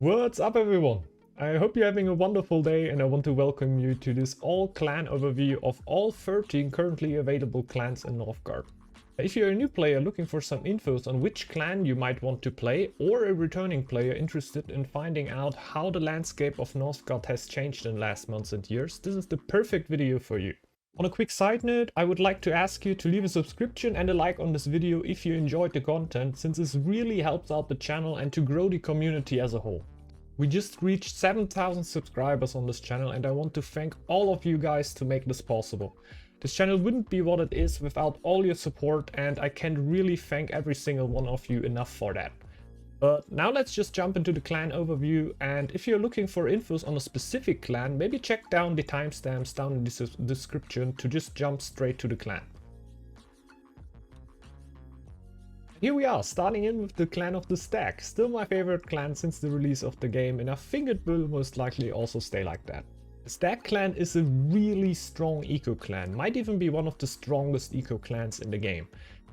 What's up everyone? I hope you're having a wonderful day and I want to welcome you to this all clan overview of all 13 currently available clans in Northgard. If you're a new player looking for some infos on which clan you might want to play, or a returning player interested in finding out how the landscape of Northgard has changed in last months and years, this is the perfect video for you. On a quick side note, I would like to ask you to leave a subscription and a like on this video if you enjoyed the content, since this really helps out the channel and to grow the community as a whole. We just reached 7,000 subscribers on this channel and I want to thank all of you guys to make this possible. This channel wouldn't be what it is without all your support and I can't really thank every single one of you enough for that. But now let's just jump into the clan overview, and if you're looking for infos on a specific clan, maybe check down the timestamps down in the description to just jump straight to the clan. Here we are, starting in with the clan of the Stag, still my favorite clan since the release of the game, and I think it will most likely also stay like that. The Stag clan is a really strong eco clan, might even be one of the strongest eco clans in the game.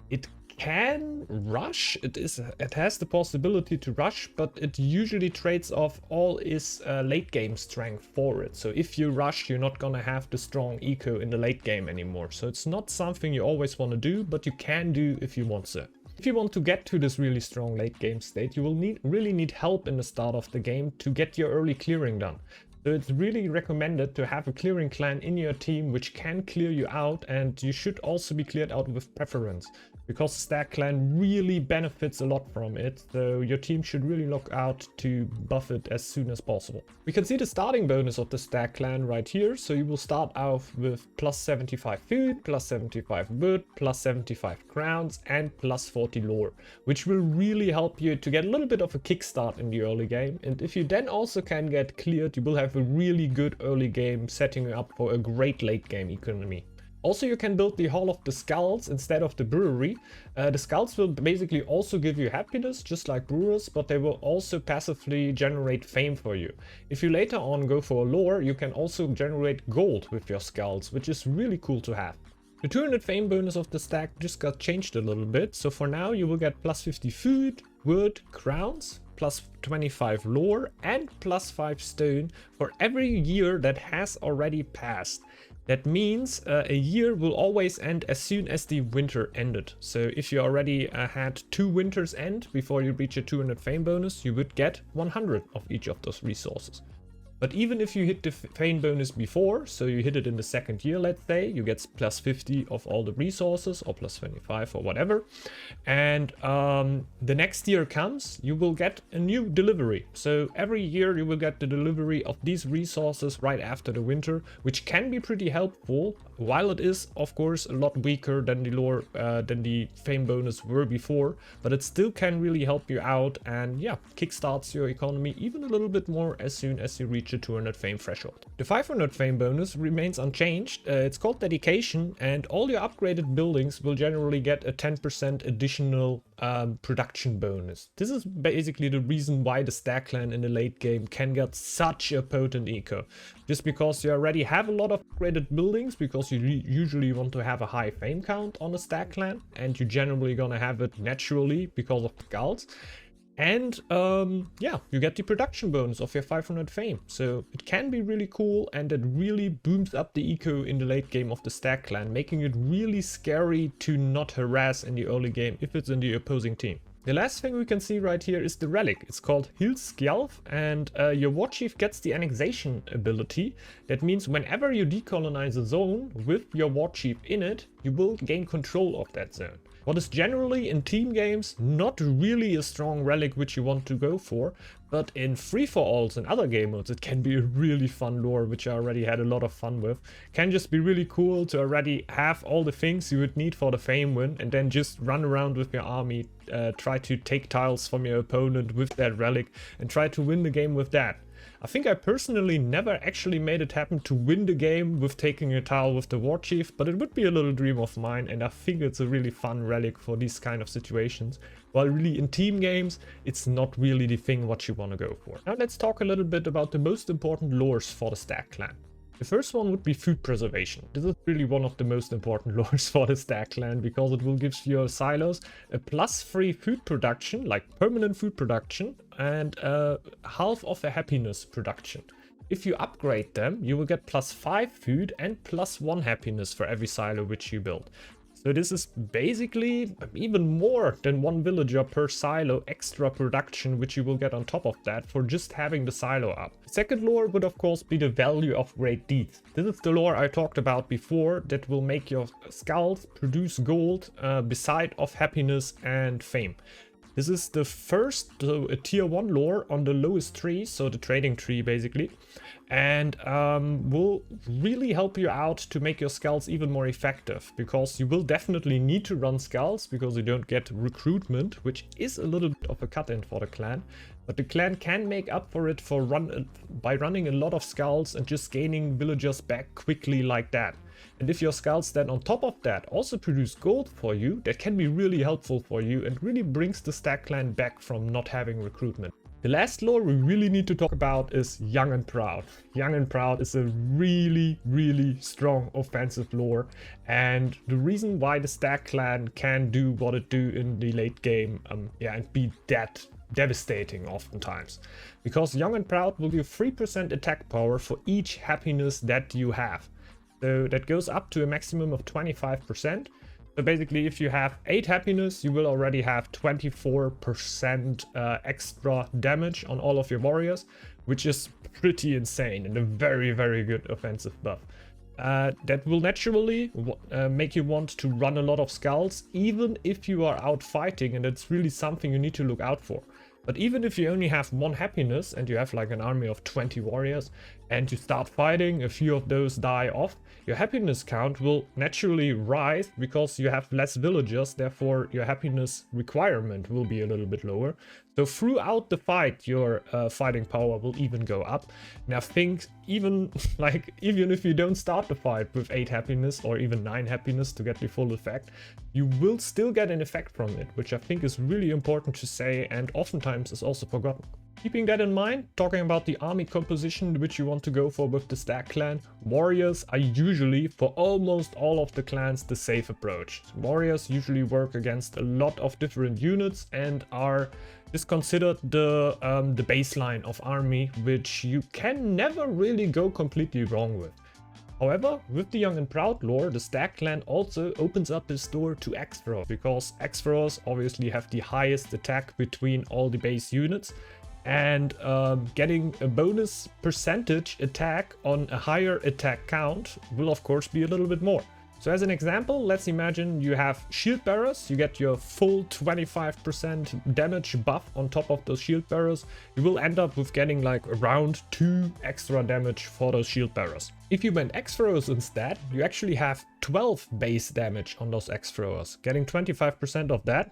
It can rush, it has the possibility to rush, but it usually trades off all its late game strength for it. So if you rush, you're not gonna have the strong eco in the late game anymore. So it's not something you always want to do, but you can do if you want to. If you want to get to this really strong late game state, you will really need help in the start of the game to get your early clearing done. So it's really recommended to have a clearing clan in your team which can clear you out, and you should also be cleared out with preference, because the Stag clan really benefits a lot from it, so your team should really look out to buff it as soon as possible. We can see the starting bonus of the Stag clan right here, so you will start off with plus 75 food, plus 75 wood, plus 75 crowns and plus 40 lore, which will really help you to get a little bit of a kickstart in the early game, and if you then also can get cleared, you will have a really good early game, setting you up for a great late game economy. Also, you can build the Hall of the Skulls instead of the brewery. The skulls will basically also give you happiness, just like brewers, but they will also passively generate fame for you. If you later on go for a lore, you can also generate gold with your skulls, which is really cool to have. The 200 fame bonus of the Stag just got changed a little bit, so for now you will get plus 50 food, wood, crowns, plus 25 lore and plus 5 stone for every year that has already passed. That means a year will always end as soon as the winter ended. So if you already had 2 winters end before you reach a 200 fame bonus, you would get 100 of each of those resources. But even if you hit the fame bonus before, so you hit it in the second year, let's say, you get plus 50 of all the resources, or plus 25 or whatever. And the next year comes, you will get a new delivery. So every year you will get the delivery of these resources right after the winter, which can be pretty helpful, while it is, of course, a lot weaker than the lore, than the fame bonus were before. But it still can really help you out and, yeah, kickstarts your economy even a little bit more as soon as you reach the 200 fame threshold. The 500 fame bonus remains unchanged. It's called dedication, and all your upgraded buildings will generally get a 10% additional production bonus. This is basically the reason why the Stag clan in the late game can get such a potent eco. Just because you already have a lot of upgraded buildings, because you usually want to have a high fame count on the Stag clan, and you're generally gonna have it naturally because of the skulls. And yeah, you get the production bonus of your 500 fame. So it can be really cool, and it really booms up the eco in the late game of the Stag clan, making it really scary to not harass in the early game if it's in the opposing team. The last thing we can see right here is the relic. It's called Hilskjalf, and your war chief gets the annexation ability. That means whenever you decolonize a zone with your war chief in it, you will gain control of that zone. What is generally in team games not really a strong relic which you want to go for, but in free-for-alls and other game modes it can be a really fun lore which I already had a lot of fun with. Can just be really cool to already have all the things you would need for the fame win and then just run around with your army, try to take tiles from your opponent with that relic and try to win the game with that. I think I personally never actually made it happen to win the game with taking a tile with the war chief, but it would be a little dream of mine, and I think it's a really fun relic for these kind of situations. While really in team games, it's not really the thing what you want to go for. Now let's talk a little bit about the most important lores for the Stag clan. The first one would be food preservation. This is really one of the most important lores for the Stag clan because it will give your silos a +3 food production, like permanent food production, and half of a happiness production. If you upgrade them, you will get +5 food and +1 happiness for every silo which you build. So this is basically even more than 1 villager per silo extra production, which you will get on top of that for just having the silo up. The second lore would of course be the value of great deeds. This is the lore I talked about before that will make your skulls produce gold beside of happiness and fame. This is the first tier 1 lore on the lowest tree, so the trading tree basically, and will really help you out to make your skulls even more effective, because you will definitely need to run skulls because you don't get recruitment, which is a little bit of a cut-in for the clan, but the clan can make up for it by running a lot of skulls and just gaining villagers back quickly like that. And if your skulls then on top of that also produce gold for you, that can be really helpful for you and really brings the Stag clan back from not having recruitment. The last lore we really need to talk about is Young and Proud. Young and Proud is a really strong offensive lore, and the reason why the Stag clan can do what it do in the late game, and be that devastating oftentimes, because Young and Proud will give 3% attack power for each happiness that you have. So that goes up to a maximum of 25%. So basically, if you have 8 happiness, you will already have 24% extra damage on all of your warriors, which is pretty insane and a very good offensive buff. That will naturally make you want to run a lot of skulls, even if you are out fighting, and that's really something you need to look out for. But even if you only have 1 happiness and you have like an army of 20 warriors and you start fighting, a few of those die off, your happiness count will naturally rise because you have less villagers, therefore your happiness requirement will be a little bit lower. So throughout the fight, your fighting power will even go up. And I think even if you don't start the fight with 8 happiness or even 9 happiness to get the full effect, you will still get an effect from it, which I think is really important to say and oftentimes is also forgotten. Keeping that in mind, talking about the army composition which you want to go for with the Stag clan, warriors are usually, for almost all of the clans, the safe approach. Warriors usually work against a lot of different units and are just considered the baseline of army, which you can never really go completely wrong with. However, with the Young and Proud lore, the Stag clan also opens up its door to X-Throwers, because X-Throwers obviously have the highest attack between all the base units, and getting a bonus percentage attack on a higher attack count will of course be a little bit more. So as an example, let's imagine you have shield bearers, you get your full 25% damage buff on top of those shield bearers. You will end up with getting like around 2 extra damage for those shield bearers. If you went X-Throwers instead, you actually have 12 base damage on those X-Throwers. Getting 25% of that,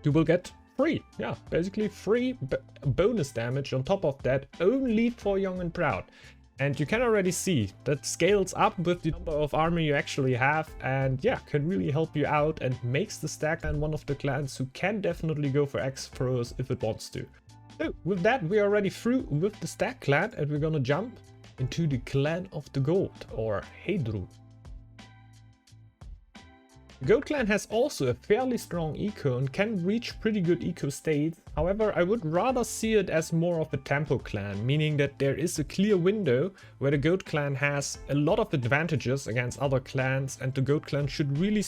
you will get free, basically free bonus damage on top of that, only for Young and Proud. And you can already see that scales up with the number of army you actually have, and can really help you out and makes the Stag clan one of the clans who can definitely go for X-Throwers if it wants to. So with that, we are already through with the Stag clan, and we're gonna jump into the Clan of the Goat, or Heidru. The Goat clan has also a fairly strong eco and can reach pretty good eco states. However, I would rather see it as more of a tempo clan, meaning that there is a clear window where the Goat clan has a lot of advantages against other clans, and the Goat clan should really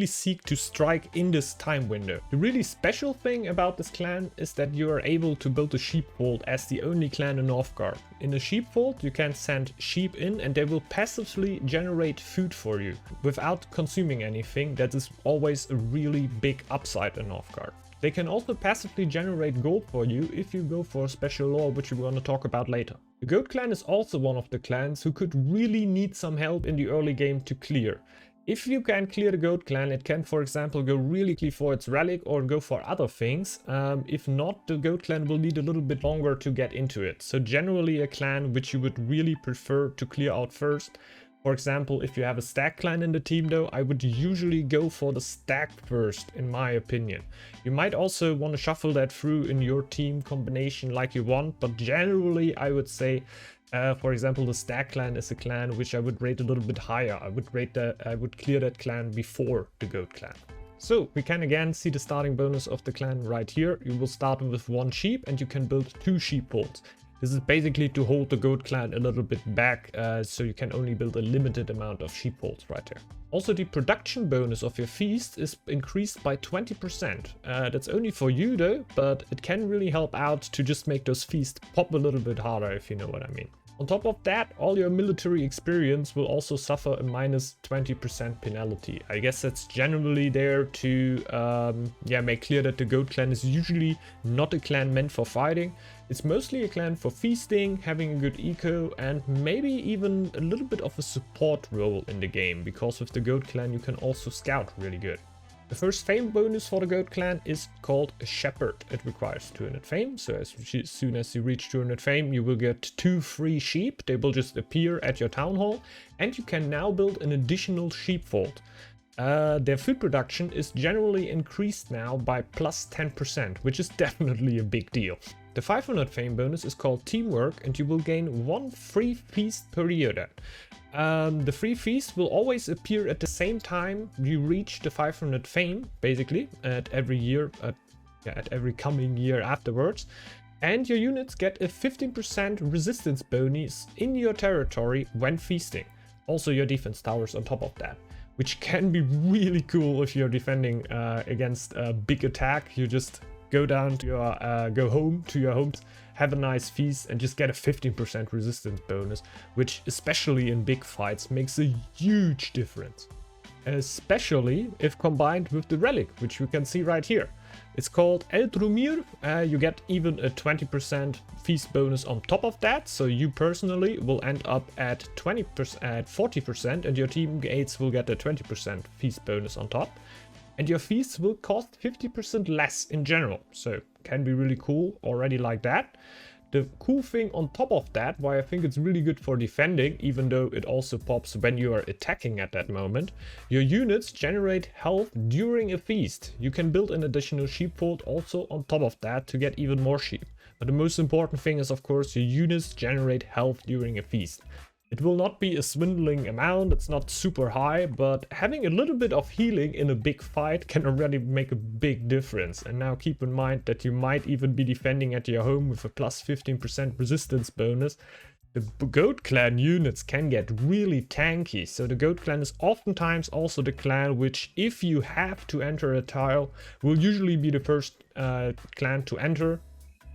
seek to strike in this time window. The really special thing about this clan is that you are able to build a sheepfold as the only clan in Northgard. In a sheepfold, you can send sheep in and they will passively generate food for you without consuming anything. That is always a really big upside in Northgard. They can also passively generate gold for you if you go for a special lore, which we're going to talk about later. The Goat clan is also one of the clans who could really need some help in the early game to clear. If you can clear the Goat clan, it can, for example, go really for its relic or go for other things. If not, the Goat clan will need a little bit longer to get into it. So generally a clan which you would really prefer to clear out first. For example, if you have a Stag clan in the team though, I would usually go for the Stag first, in my opinion. You might also want to shuffle that through in your team combination like you want, but generally I would say For example, the Stag clan is a clan which I would rate a little bit higher. I would clear that clan before the Goat clan. So we can again see the starting bonus of the clan right here. You will start with 1 sheep and you can build 2 sheepfolds. This is basically to hold the Goat clan a little bit back, so you can only build a limited amount of sheepfolds right there. Also, the production bonus of your feast is increased by 20%. That's only for you though, but it can really help out to just make those feasts pop a little bit harder, if you know what I mean. On top of that, all your military experience will also suffer a minus 20% penalty. I guess that's generally there to make clear that the Goat clan is usually not a clan meant for fighting. It's mostly a clan for feasting, having a good eco, and maybe even a little bit of a support role in the game, because with the Goat clan you can also scout really good. The first fame bonus for the Goat clan is called a Shepherd. It requires 200 fame, so as soon as you reach 200 fame you will get 2 free sheep. They will just appear at your town hall, and you can now build an additional sheepfold. Their food production is generally increased now by plus 10%, which is definitely a big deal. The 500 fame bonus is called Teamwork, and you will gain 1 free feast per year then. The free feast will always appear at the same time you reach the 500 fame, basically, at every year, at every coming year afterwards. And your units get a 15% resistance bonus in your territory when feasting. Also your defense towers on top of that, which can be really cool if you're defending against a big attack. You just go down to your go home to your homes, have a nice feast, and just get a 15% resistance bonus, which especially in big fights makes a huge difference, especially if combined with the relic, which you can see right here. It's called El Trumir. You get even a 20% feast bonus on top of that, so you personally will end up at 40%, and your teammates will get a 20% feast bonus on top. And your feasts will cost 50% less in general, so can be really cool already like that. The cool thing on top of that, why I think it's really good for defending, even though it also pops when you are attacking at that moment, your units generate health during a feast. You can build an additional sheepfold also on top of that to get even more sheep. But the most important thing is, of course, your units generate health during a feast. It will not be a swindling amount, it's not super high, but having a little bit of healing in a big fight can already make a big difference. And now keep in mind that you might even be defending at your home with a plus 15% resistance bonus. The Goat clan units can get really tanky, so the Goat clan is oftentimes also the clan which, if you have to enter a tile, will usually be the first clan to enter.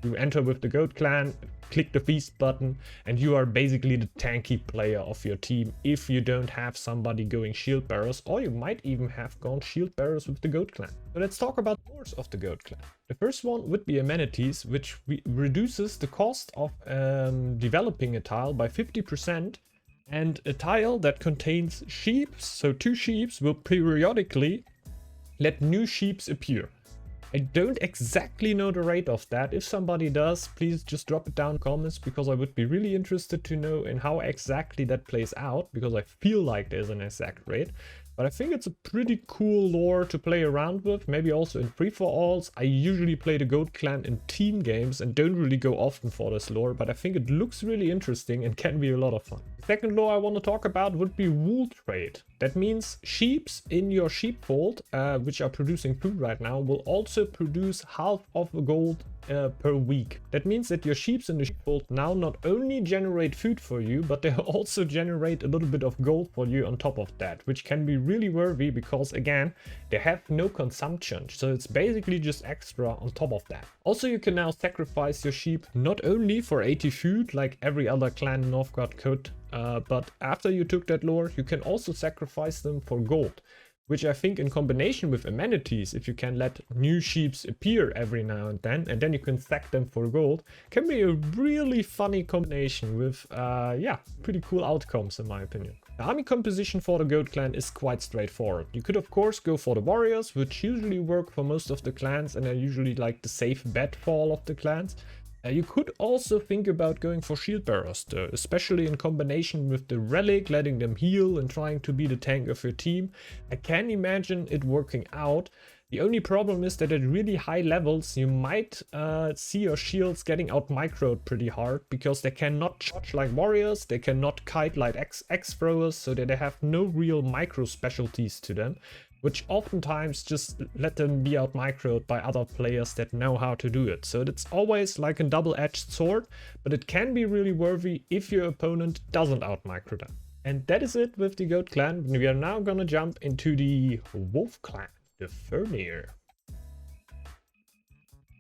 You enter with the Goat clan, click the feast button, and you are basically the tanky player of your team if you don't have somebody going shield bearers, or you might even have gone shield bearers with the Goat clan. So let's talk about the lores of the Goat clan. The first one would be amenities, which reduces the cost of developing a tile by 50%, and a tile that contains sheep, so 2 sheep, will periodically let new sheep appear. I don't exactly know the rate of that. If somebody does, please just drop it down in comments, because I would be really interested to know in how exactly that plays out, because I feel like there's an exact rate. But I think it's a pretty cool lore to play around with, maybe also in free-for-alls. I usually play the Goat clan in team games and don't really go often for this lore, but I think it looks really interesting and can be a lot of fun. The second lore I want to talk about would be wool trade. That means sheeps in your sheepfold, which are producing food right now, will also produce half of a gold per week. That means that your sheeps in the sheepfold now not only generate food for you, but they also generate a little bit of gold for you on top of that, which can be really worthy because, again, they have no consumption, so it's basically just extra on top of that. Also, you can now sacrifice your sheep not only for 80 food like every other clan in Northgard could, but after you took that lore, you can also sacrifice them for gold, which I think in combination with amenities, if you can let new sheeps appear every now and then you can sack them for gold, can be a really funny combination with, pretty cool outcomes in my opinion. The army composition for the Goat clan is quite straightforward. You could of course go for the warriors, which usually work for most of the clans and are usually like the safe bet for all of the clans. You could also think about going for shield bearers though, especially in combination with the relic, letting them heal and trying to be the tank of your team. I can imagine it working out. The only problem is that at really high levels you might see your shields getting out microed pretty hard because they cannot charge like warriors, they cannot kite like X throwers, so that they have no real micro specialties to them, which oftentimes just let them be out microed by other players that know how to do it. So it's always like a double-edged sword, but it can be really worthy if your opponent doesn't out micro them. And that is it with the Goat clan. We are now gonna jump into the Wolf clan. The Furnier.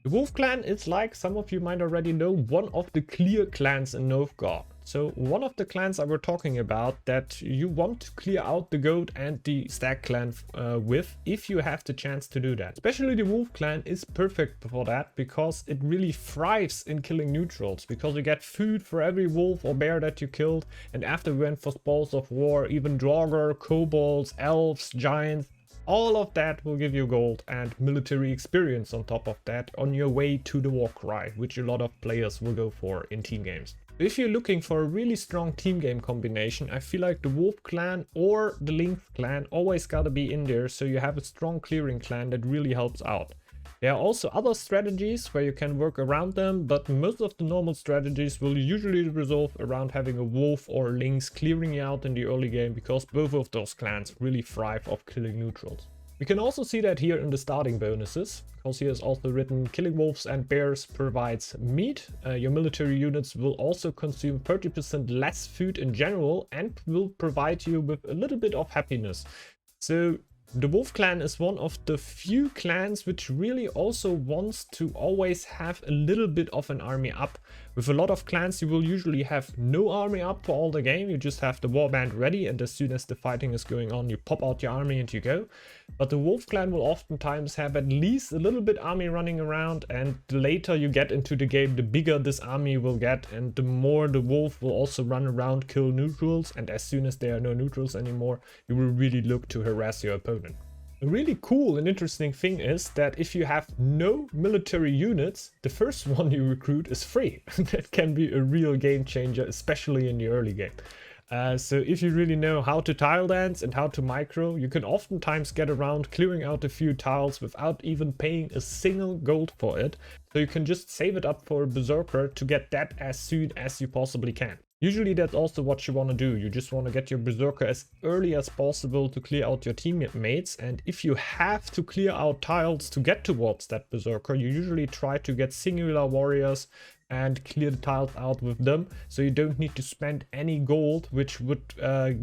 The Wolf clan is, like some of you might already know, one of the clear clans in Northgard. So one of the clans I were talking about that you want to clear out the Goat and the Stag clan with, if you have the chance to do that. Especially the Wolf clan is perfect for that because it really thrives in killing neutrals, because you get food for every wolf or bear that you killed, and after we went for Spoils of War, even Draugr, kobolds, elves, giants, all of that will give you gold and military experience on top of that on your way to the war cry, which a lot of players will go for in team games. If you're looking for a really strong team game combination, I feel like the Wolf clan or the Lynx clan always gotta be in there, so you have a strong clearing clan that really helps out. There are also other strategies where you can work around them, but most of the normal strategies will usually resolve around having a wolf or lynx clearing you out in the early game, because both of those clans really thrive off killing neutrals. We can also see that here in the starting bonuses, because here is also written killing wolves and bears provides meat. Your military units will also consume 30% less food in general and will provide you with a little bit of happiness. So the Wolf clan is one of the few clans which really also wants to always have a little bit of an army up. With a lot of clans you will usually have no army up for all the game, you just have the warband ready, and as soon as the fighting is going on you pop out your army and you go. But the Wolf clan will oftentimes have at least a little bit army running around, and the later you get into the game the bigger this army will get, and the more the wolf will also run around, kill neutrals, and as soon as there are no neutrals anymore you will really look to harass your opponent. A really cool and interesting thing is that if you have no military units, the first one you recruit is free. That can be a real game changer, especially in the early game. So if you really know how to tile dance and how to micro, you can oftentimes get around clearing out a few tiles without even paying a single gold for it. So you can just save it up for a berserker to get that as soon as you possibly can. Usually that's also what you want to do. You just want to get your berserker as early as possible to clear out your teammates, and if you have to clear out tiles to get towards that berserker, you usually try to get singular warriors and clear the tiles out with them, so you don't need to spend any gold, which would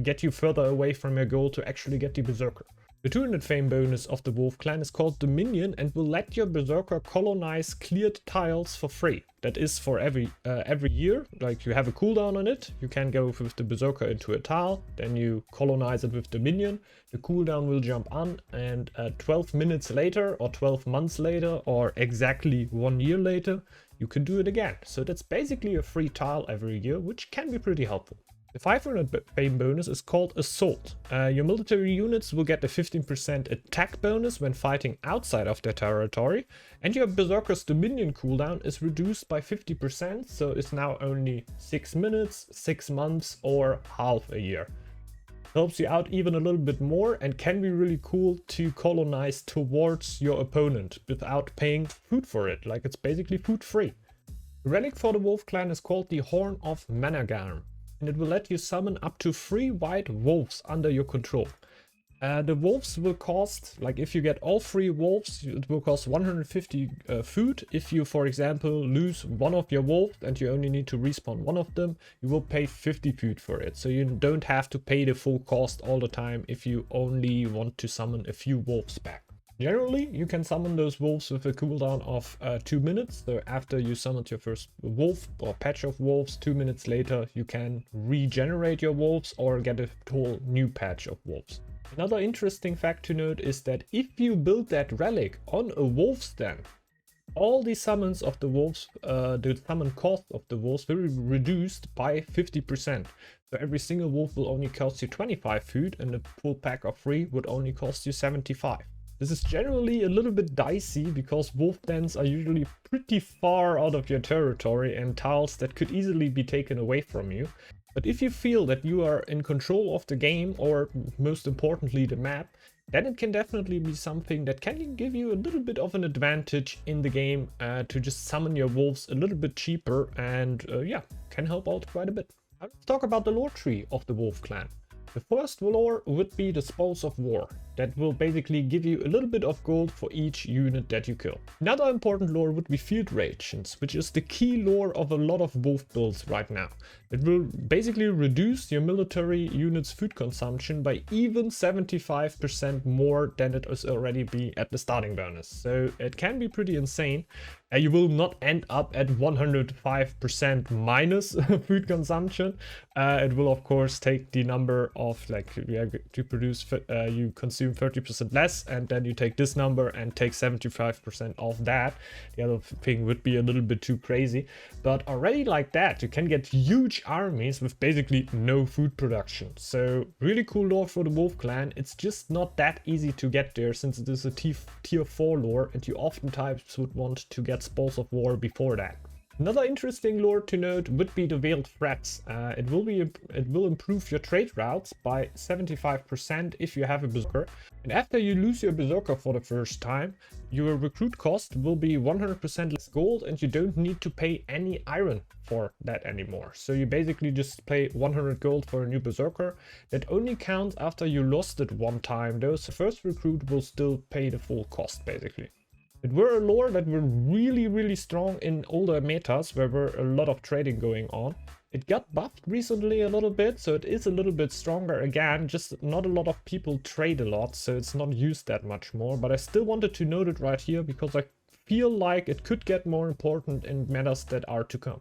get you further away from your goal to actually get the berserker. The 200 fame bonus of the Wolf clan is called Dominion and will let your berserker colonize cleared tiles for free. That is for every year. Like, you have a cooldown on it, you can go with the berserker into a tile, then you colonize it with Dominion, the cooldown will jump on, and 12 minutes later or 12 months later or exactly 1 year later you can do it again. So that's basically a free tile every year, which can be pretty helpful. The 500 fame bonus is called Assault. Your military units will get a 15% attack bonus when fighting outside of their territory, and your berserker's Dominion cooldown is reduced by 50%, so it's now only 6 minutes, 6 months, or half a year. Helps you out even a little bit more and can be really cool to colonize towards your opponent without paying food for it, like it's basically food free. The relic for the Wolf clan is called the Horn of Managarm, and it will let you summon up to 3 white wolves under your control. The wolves will cost, like if you get all 3 wolves, it will cost 150 food. If you, for example, lose one of your wolves and you only need to respawn one of them, you will pay 50 food for it. So you don't have to pay the full cost all the time if you only want to summon a few wolves back. Generally, you can summon those wolves with a cooldown of 2 minutes. So after you summoned your first wolf or patch of wolves, 2 minutes later you can regenerate your wolves or get a whole new patch of wolves. Another interesting fact to note is that if you build that relic on a wolf's den, all the summons of the wolves, the summon cost of the wolves will be reduced by 50%. So every single wolf will only cost you 25 food, and a full pack of 3 would only cost you 75. This is generally a little bit dicey because wolf dens are usually pretty far out of your territory and tiles that could easily be taken away from you. But if you feel that you are in control of the game, or most importantly the map, then it can definitely be something that can give you a little bit of an advantage in the game to just summon your wolves a little bit cheaper, and yeah, can help out quite a bit. Now let's talk about the lore tree of the wolf clan. The first lore would be the Spoils of War. That will basically give you a little bit of gold for each unit that you kill. Another important lore would be Field Rations, which is the key lore of a lot of wolf builds right now. It will basically reduce your military unit's food consumption by even 75% more than it is already be at the starting bonus. So it can be pretty insane. You will not end up at 105% minus food consumption. It will of course take the number of like to produce, you consume 30% less, and then you take this number and take 75% of that. The other thing would be a little bit too crazy, but already like that you can get huge armies with basically no food production. So really cool lore for the wolf clan. It's just not that easy to get there since it is a tier 4 lore, and you oftentimes would want to get Spoils of War before that. Another interesting lore to note would be the Veiled Threats. It will improve your trade routes by 75% if you have a berserker. And after you lose your berserker for the first time, your recruit cost will be 100% less gold, and you don't need to pay any iron for that anymore. So you basically just pay 100 gold for a new berserker. That only counts after you lost it one time, though, so first recruit will still pay the full cost basically. It were a lore that were really strong in older metas where were a lot of trading going on. It got buffed recently a little bit, so it is a little bit stronger again, just not a lot of people trade a lot, so it's not used that much more, but I still wanted to note it right here because I feel like it could get more important in metas that are to come.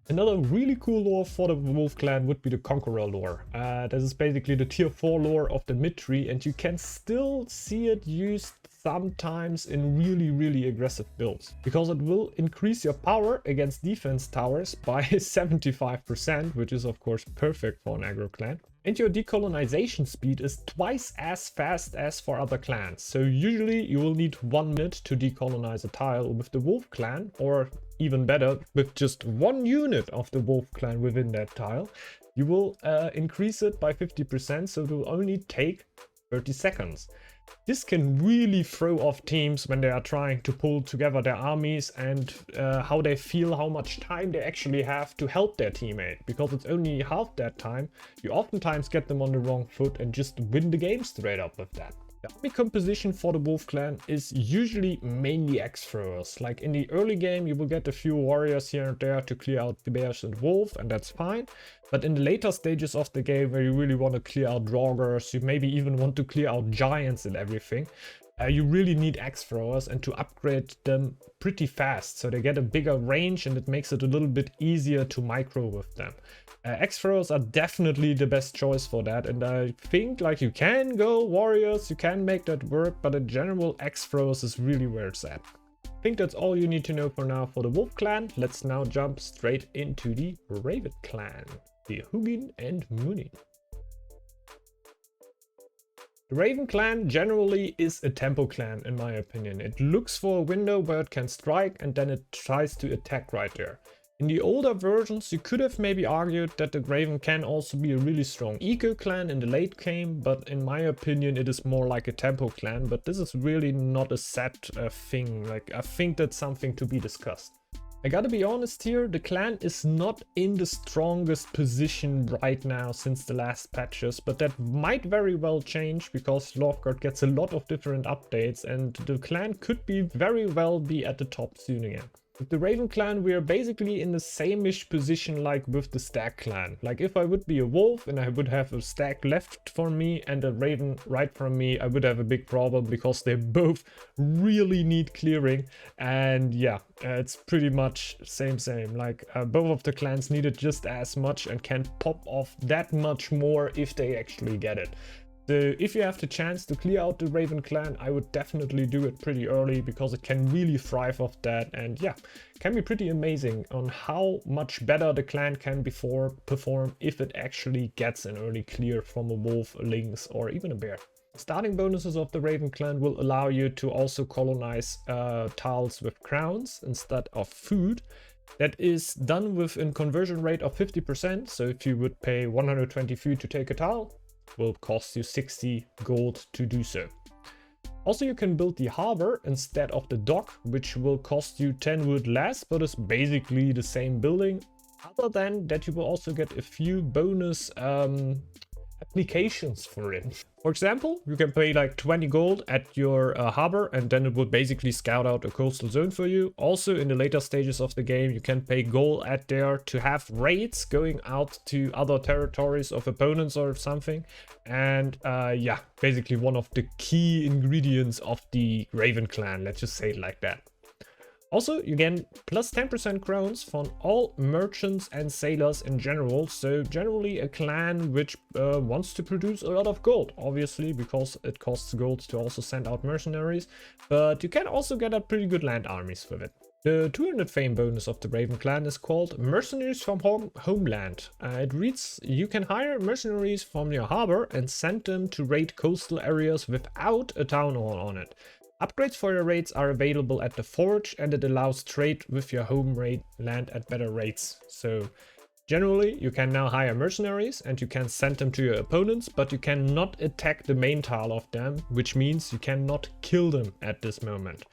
Another really cool lore for the wolf clan would be the Conqueror lore. This is basically the tier 4 lore of the mid tree, and you can still see it used sometimes in really aggressive builds, because it will increase your power against defense towers by 75%, which is of course perfect for an aggro clan. And your decolonization speed is twice as fast as for other clans. So usually you will need 1 minute to decolonize a tile. With the wolf clan, or even better, with just 1 unit of the wolf clan within that tile, you will increase it by 50%, so it will only take 30 seconds. This can really throw off teams when they are trying to pull together their armies, and how they feel how much time they actually have to help their teammate. Because it's only half that time, you oftentimes get them on the wrong foot and just win the game straight up with that. The army composition for the wolf clan is usually mainly axe throwers. Like in the early game you will get a few warriors here and there to clear out the bears and wolf, and that's fine. But in the later stages of the game where you really want to clear out draugrs, you maybe even want to clear out giants and everything, you really need axe throwers, and to upgrade them pretty fast so they get a bigger range, and it makes it a little bit easier to micro with them. Axe throwers are definitely the best choice for that, and I think like you can go warriors, you can make that work, but in general axe throwers is really where it's at. I think that's all you need to know for now for the wolf clan. Let's now jump straight into the raven clan, the Hugin and Munin. The Raven clan generally is a tempo clan in my opinion. It looks for a window where it can strike, and then it tries to attack right there. In the older versions you could have maybe argued that the Raven can also be a really strong eco clan in the late game, but in my opinion it is more like a tempo clan. But this is really not a set thing. Like, I think that's something to be discussed. I gotta be honest here, the clan is not in the strongest position right now since the last patches, but that might very well change because Northgard gets a lot of different updates, and the clan could be very well be at the top soon again. With the Raven clan we are basically in the same-ish position like with the Stag clan. Like if I would be a wolf and I would have a Stag left for me and a Raven right from me, I would have a big problem because they both really need clearing. And yeah, it's pretty much same. Like both of the clans need it just as much and can pop off that much more if they actually get it. So if you have the chance to clear out the Raven clan, I would definitely do it pretty early because it can really thrive off that, and yeah, can be pretty amazing on how much better the clan can perform if it actually gets an early clear from a wolf, a lynx, or even a bear. Starting bonuses of the Raven clan will allow you to also colonize tiles with crowns instead of food. That is done with a conversion rate of 50%, so if you would pay 120 food to take a tile, will cost you 60 gold to do so. Also, you can build the harbor instead of the dock, which will cost you 10 wood less, but is basically the same building. Other than that, you will also get a few bonus applications for it. For example, you can pay like 20 gold at your harbor, and then it would basically scout out a coastal zone for you. Also, in the later stages of the game, you can pay gold at there to have raids going out to other territories of opponents or something. And yeah, basically one of the key ingredients of the Raven clan, let's just say it like that. Also, you get plus 10% crowns from all merchants and sailors in general. So generally a clan which wants to produce a lot of gold, obviously, because it costs gold to also send out mercenaries. But you can also get a pretty good land armies with it. The 200 fame bonus of the Raven clan is called Mercenaries from Homeland. It reads, you can hire mercenaries from your harbor and send them to raid coastal areas without a town hall on it. Upgrades for your raids are available at the forge, and it allows trade with your home raid land at better rates. So generally you can now hire mercenaries and you can send them to your opponents, but you cannot attack the main tile of them, which means you cannot kill them at this moment.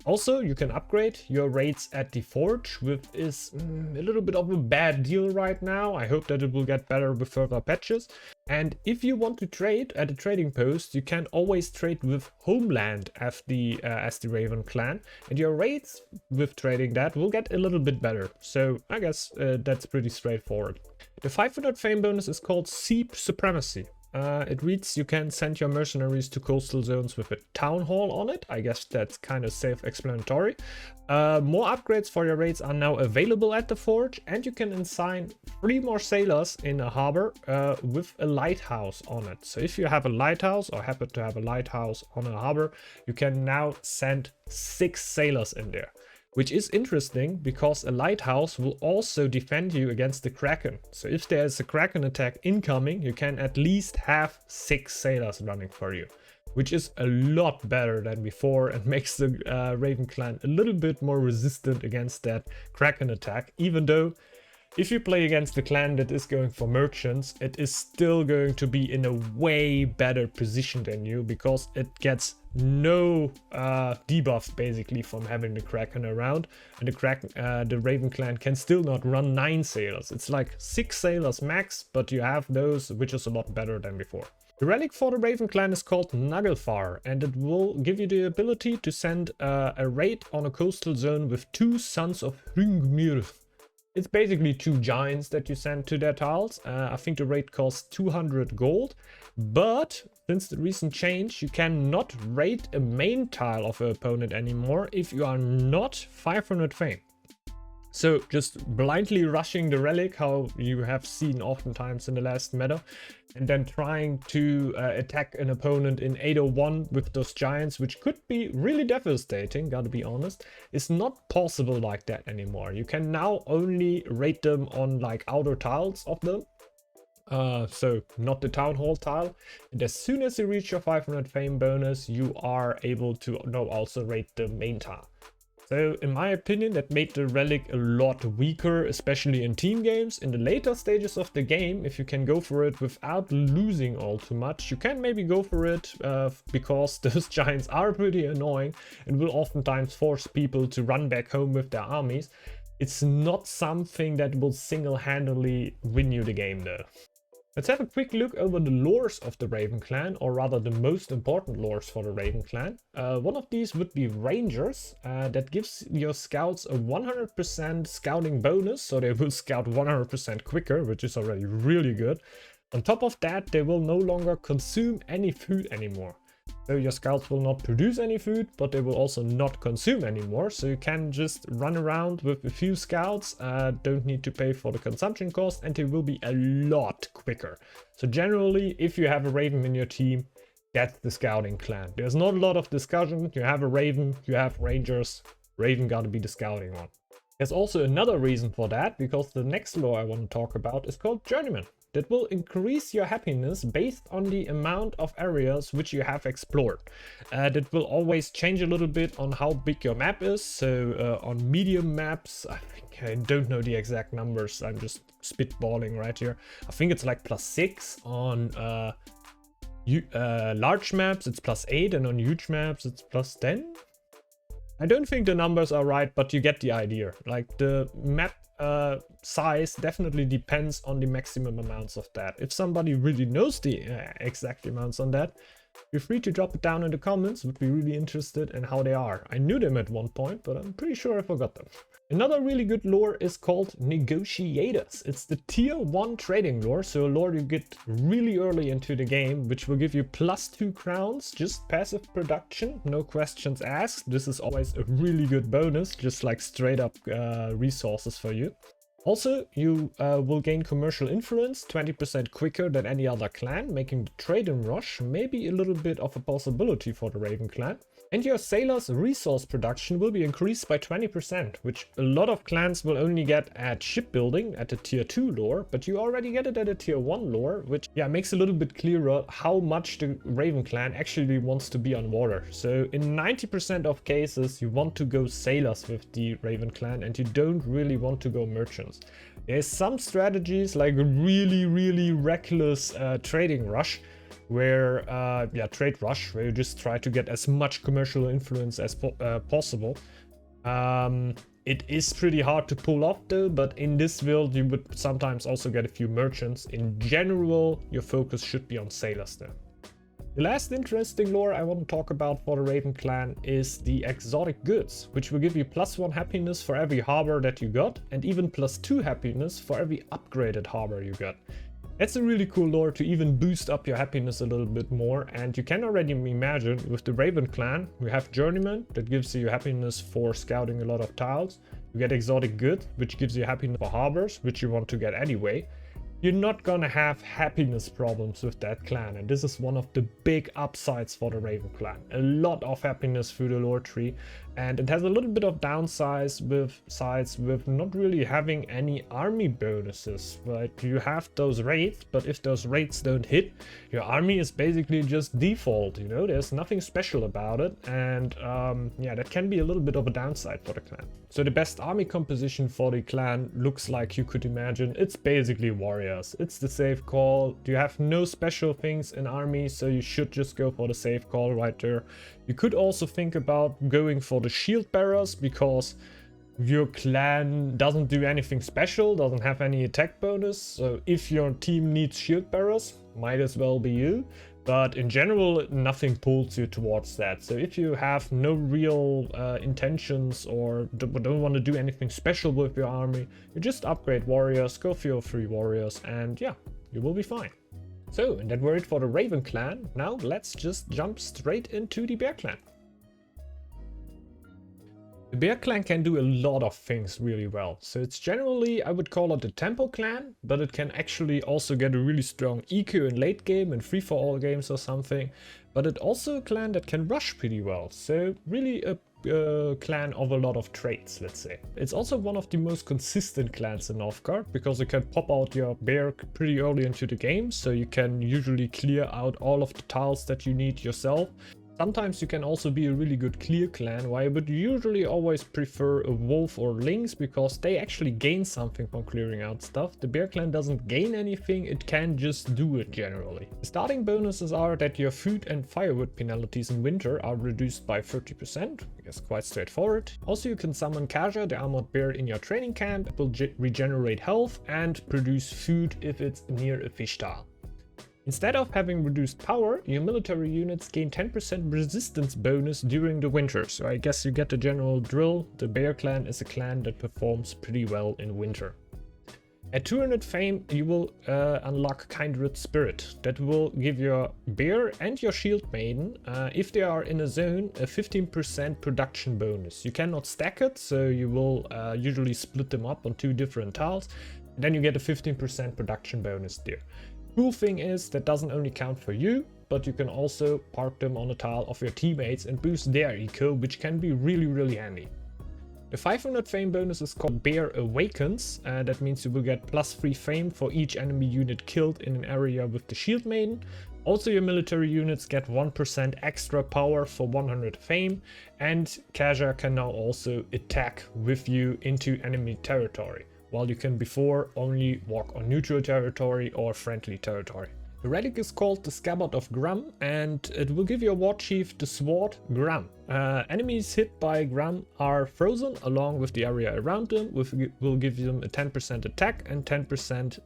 Also, you can upgrade your raids at the forge, which is a little bit of a bad deal right now. I hope that it will get better with further patches. And if you want to trade at a trading post, you can always trade with Homeland as the Raven clan, and your raids with trading that will get a little bit better. So I guess that's pretty straightforward. The 500 fame bonus is called Sea Supremacy. It reads, you can send your mercenaries to coastal zones with a town hall on it. I guess that's kind of self-explanatory. More upgrades for your raids are now available at the forge, and you can assign 3 more sailors in a harbor with a lighthouse on it. So if you have a lighthouse or happen to have a lighthouse on a harbor, you can now send 6 sailors in there. Which is interesting because a lighthouse will also defend you against the Kraken. So if there's a Kraken attack incoming, you can at least have 6 sailors running for you. Which is a lot better than before and makes the Raven clan a little bit more resistant against that Kraken attack. Even though if you play against the clan that is going for merchants, it is still going to be in a way better position than you, because it gets no debuff basically from having the Kraken around, and the Raven clan can still not run 9 sailors. It's like 6 sailors max, but you have those, which is a lot better than before. The relic for the Raven clan is called Nagelfar, and it will give you the ability to send a raid on a coastal zone with 2 sons of Hringmir. It's basically 2 giants that you send to their tiles. I think the raid costs 200 gold, but since the recent change, you cannot raid a main tile of an opponent anymore if you are not 500 fame. So just blindly rushing the relic, how you have seen oftentimes in the last meta, and then trying to attack an opponent in 801 with those giants, which could be really devastating, gotta be honest, is not possible like that anymore. You can now only raid them on like outer tiles of them. So not the town hall tile, and as soon as you reach your 500 fame bonus, you are able to now also raid the main tile. So in my opinion, that made the relic a lot weaker, especially in team games. In the later stages of the game, if you can go for it without losing all too much, you can maybe go for it because those giants are pretty annoying and will oftentimes force people to run back home with their armies. It's not something that will single-handedly win you the game though. Let's have a quick look over the lores of the Raven clan, or rather the most important lores for the Raven clan. One of these would be Rangers, that gives your scouts a 100% scouting bonus, so they will scout 100% quicker, which is already really good. On top of that, they will no longer consume any food anymore. So your scouts will not produce any food, but they will also not consume anymore. So you can just run around with a few scouts, don't need to pay for the consumption cost, and they will be a lot quicker. So generally, if you have a Raven in your team, that's the scouting clan. There's not a lot of discussion. You have a Raven, you have Rangers. Raven gotta be the scouting one. There's also another reason for that, because the next lore I want to talk about is called Journeyman. That will increase your happiness based on the amount of areas which you have explored. That will always change a little bit on how big your map is. So on medium maps, I don't know the exact numbers, I'm just spitballing right here. I think it's like +6 on large maps it's +8 and on huge maps it's +10. I don't think the numbers are right, but you get the idea. Like the map size definitely depends on the maximum amounts of that. If somebody really knows the exact amounts on that, feel free to drop it down in the comments. Would be really interested in how they are. I knew them at one point, but I'm pretty sure I forgot them. Another really good lore is called Negotiators. It's the tier 1 trading lore, so a lore you get really early into the game, which will give you +2 crowns, just passive production, no questions asked. This is always a really good bonus, just like straight up resources for you. Also, you will gain commercial influence 20% quicker than any other clan, making the trade and rush maybe a little bit of a possibility for the Raven clan. And your sailor's resource production will be increased by 20%, which a lot of clans will only get at shipbuilding at the tier 2 lore, but you already get it at a tier 1 lore, which makes a little bit clearer how much the Raven clan actually wants to be on water. So in 90% of cases you want to go sailors with the Raven clan and you don't really want to go merchants. There's some strategies like a really reckless trading rush, where trade rush, where you just try to get as much commercial influence as possible. It is pretty hard to pull off though, but in this build you would sometimes also get a few merchants. In general, your focus should be on sailors though. The last interesting lore I want to talk about for the Raven clan is the exotic goods, which will give you +1 happiness for every harbor that you got, and even +2 happiness for every upgraded harbor you got. That's a really cool lore to even boost up your happiness a little bit more, and you can already imagine with the Raven clan, you have Journeyman that gives you happiness for scouting a lot of tiles. You get exotic good, which gives you happiness for harbors, which you want to get anyway. You're not gonna have happiness problems with that clan, and this is one of the big upsides for the Raven clan. A lot of happiness through the lore tree, and it has a little bit of downsides with not really having any army bonuses. Like you have those raids, but if those raids don't hit, your army is basically just default, you know, there's nothing special about it, and that can be a little bit of a downside for the clan. So the best army composition for the clan looks like you could imagine. It's basically warriors. It's the safe call. You have no special things in army, so you should just go for the safe call right there. You could also think about going for the shield bearers, because your clan doesn't do anything special, doesn't have any attack bonus. So if your team needs shield bearers, might as well be you. But in general, nothing pulls you towards that. So if you have no real intentions or don't want to do anything special with your army, you just upgrade warriors, go for your 3 warriors, and yeah, you will be fine. So, and that were it for the Raven clan. Now let's just jump straight into the Bear clan. The Bear clan can do a lot of things really well. So it's generally, I would call it the tempo clan, but it can actually also get a really strong eco in late game and free-for-all games or something. But it's also a clan that can rush pretty well. So really a clan of a lot of traits, let's say. It's also one of the most consistent clans in Northgard, because you can pop out your bear pretty early into the game, so you can usually clear out all of the tiles that you need yourself. Sometimes you can also be a really good clear clan, where I would usually always prefer a wolf or lynx, because they actually gain something from clearing out stuff. The bear clan doesn't gain anything, it can just do it generally. The starting bonuses are that your food and firewood penalties in winter are reduced by 30%, I guess quite straightforward. Also you can summon Kaja, the armored bear, in your training camp. It will regenerate health and produce food if it's near a fish tile. Instead of having reduced power, your military units gain 10% resistance bonus during the winter, so I guess you get the general drill. The Bear clan is a clan that performs pretty well in winter. At 200 fame, you will unlock Kindred Spirit. That will give your bear and your shield maiden, if they are in a zone, a 15% production bonus. You cannot stack it, so you will usually split them up on 2 different tiles, and then you get a 15% production bonus there. Cool thing is that doesn't only count for you, but you can also park them on a tile of your teammates and boost their eco, which can be really handy. The 500 fame bonus is called Bear Awakens. That means you will get +3 fame for each enemy unit killed in an area with the shield maiden. Also your military units get 1% extra power for 100 fame, and Kaja can now also attack with you into enemy territory, while you can before only walk on neutral territory or friendly territory. The relic is called the Scabbard of Grum, and it will give your war chief the Sword Grum. Enemies hit by Grum are frozen along with the area around them, will give them a 10% attack and 10%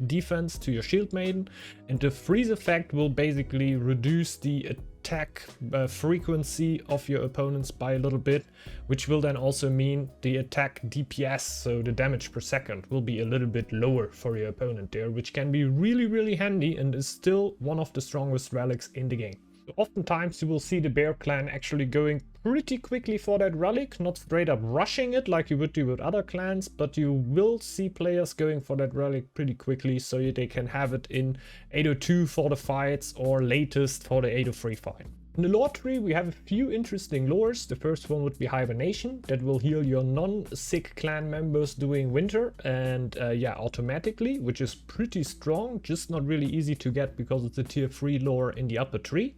defense to your shield maiden, and the freeze effect will basically reduce the attack frequency of your opponents by a little bit, which will then also mean the attack DPS, so the damage per second, will be a little bit lower for your opponent there, which can be really handy and is still one of the strongest relics in the game. Oftentimes you will see the Bear clan actually going pretty quickly for that relic, not straight up rushing it like you would do with other clans, but you will see players going for that relic pretty quickly so they can have it in 802 for the fights or latest for the 803 fight. In the lore tree we have a few interesting lores. The first one would be Hibernation, that will heal your non-sick clan members during winter and yeah, automatically, which is pretty strong, just not really easy to get because it's a tier 3 lore in the upper tree.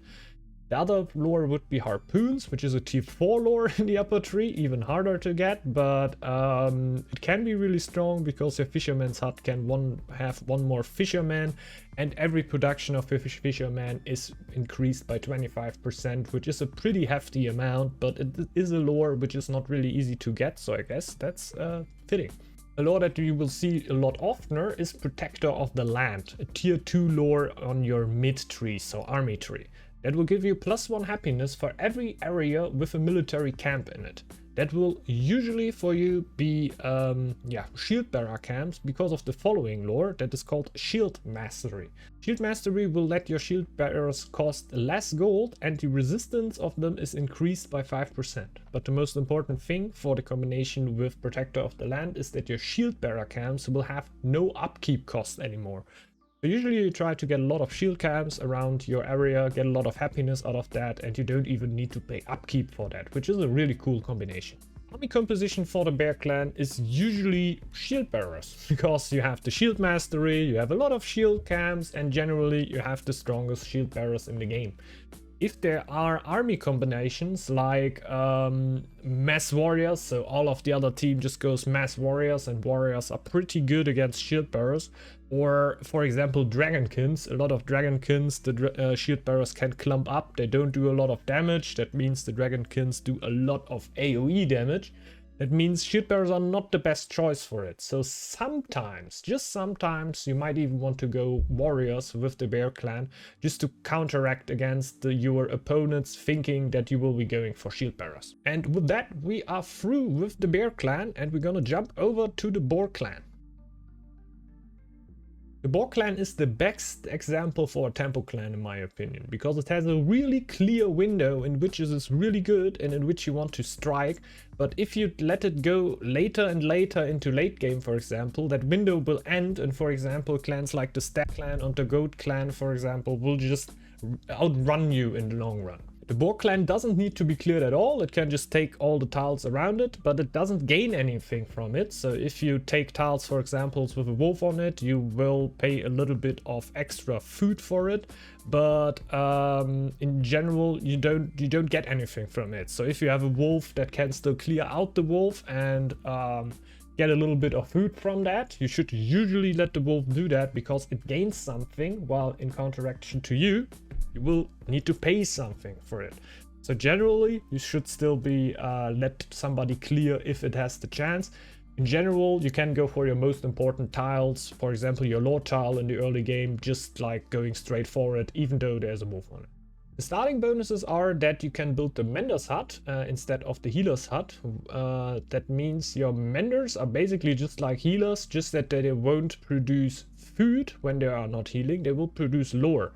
The other lore would be Harpoons, which is a tier 4 lore in the upper tree, even harder to get, but it can be really strong because your Fisherman's Hut can have one more Fisherman, and every production of Fisherman is increased by 25%, which is a pretty hefty amount, but it is a lore which is not really easy to get, so I guess that's fitting. A lore that you will see a lot oftener is Protector of the Land, a tier 2 lore on your mid tree, so army tree. That will give you +1 happiness for every area with a military camp in it. That will usually for you be shield bearer camps because of the following lore that is called Shield Mastery. Shield Mastery will let your shield bearers cost less gold and the resistance of them is increased by 5%. But the most important thing for the combination with Protector of the Land is that your shield bearer camps will have no upkeep cost anymore. So usually you try to get a lot of shield camps around your area, get a lot of happiness out of that, and you don't even need to pay upkeep for that, which is a really cool combination. Army composition for the Bear clan is usually shield bearers, because you have the shield mastery, you have a lot of shield camps, and generally you have the strongest shield bearers in the game. If there are army combinations like mass warriors, so all of the other team just goes mass warriors and warriors are pretty good against shield bearers, or for example dragonkins, a lot of dragonkins, the shield bearers can clump up, they don't do a lot of damage, that means the dragonkins do a lot of AoE damage. That means shield bearers are not the best choice for it. So sometimes, just sometimes, you might even want to go warriors with the Bear clan just to counteract against your opponents thinking that you will be going for shield bearers. And with that, we are through with the Bear clan and we're gonna jump over to the Boar clan. The Boar clan is the best example for a tempo clan in my opinion, because it has a really clear window in which it is really good and in which you want to strike, but if you let it go later and later into late game, for example, that window will end, and for example clans like the Stag clan and the Goat clan, for example, will just outrun you in the long run. The Boar clan doesn't need to be cleared at all, it can just take all the tiles around it, but it doesn't gain anything from it. So if you take tiles, for example, with a wolf on it, you will pay a little bit of extra food for it, but in general you don't get anything from it. So if you have a wolf that can still clear out the wolf and get a little bit of food from that, you should usually let the wolf do that because it gains something, while in counteraction to you will need to pay something for it. So generally you should still be let somebody clear if it has the chance. In general, you can go for your most important tiles, for example your lord tile in the early game, just like going straight for it even though there's a wolf on it. The starting bonuses are that you can build the Mender's Hut instead of the Healer's Hut. That means your Menders are basically just like healers, just that they won't produce food when they are not healing, they will produce lore,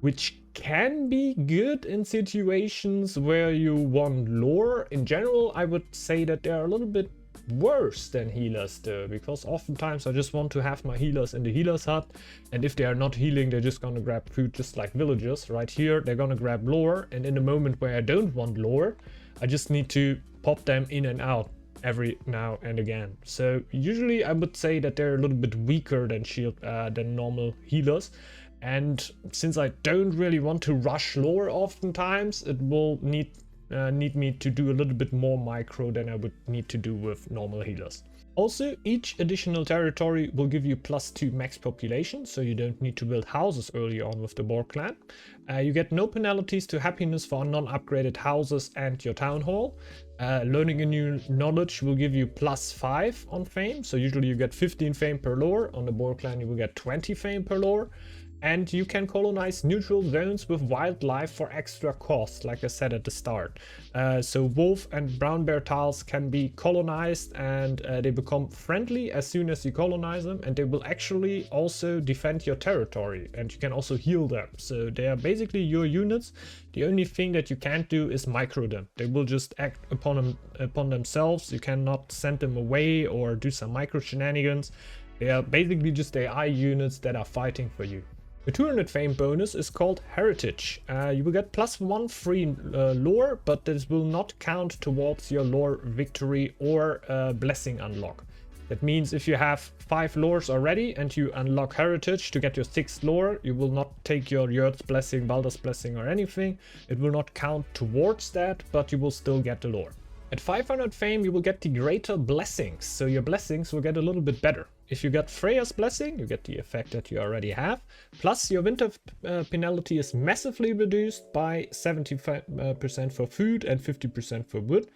which can be good in situations where you want lore. In general, I would say that they're a little bit worse than healers though, because oftentimes I just want to have my healers in the Healer's Hut, and if they are not healing, they're just gonna grab food just like villagers. Right here, they're gonna grab lore, and in the moment where I don't want lore, I just need to pop them in and out every now and again. So usually I would say that they're a little bit weaker than than normal healers. And since I don't really want to rush lore oftentimes, it will need me to do a little bit more micro than I would need to do with normal healers. Also, each additional territory will give you +2 max population, so you don't need to build houses early on with the Boar clan. You get no penalties to happiness for non-upgraded houses and your town hall. Learning a new knowledge will give you +5 on fame, so usually you get 15 fame per lore. On the Boar clan you will get 20 fame per lore. And you can colonize neutral zones with wildlife for extra cost, like I said at the start. So wolf and brown bear tiles can be colonized, and they become friendly as soon as you colonize them, and they will actually also defend your territory, and you can also heal them. So they are basically your units. The only thing that you can't do is micro them. They will just act upon themselves. You cannot send them away or do some micro shenanigans. They are basically just AI units that are fighting for you. The 200 fame bonus is called Heritage. You will get +1 free lore, but this will not count towards your lore victory or blessing unlock. That means if you have 5 lores already and you unlock Heritage to get your 6th lore, you will not take your Yurt's blessing, Baldur's blessing or anything. It will not count towards that, but you will still get the lore. At 500 fame you will get the greater blessings, so your blessings will get a little bit better. If you get Freya's blessing, you get the effect that you already have, plus your winter penalty is massively reduced by 70% for food and 50% for wood.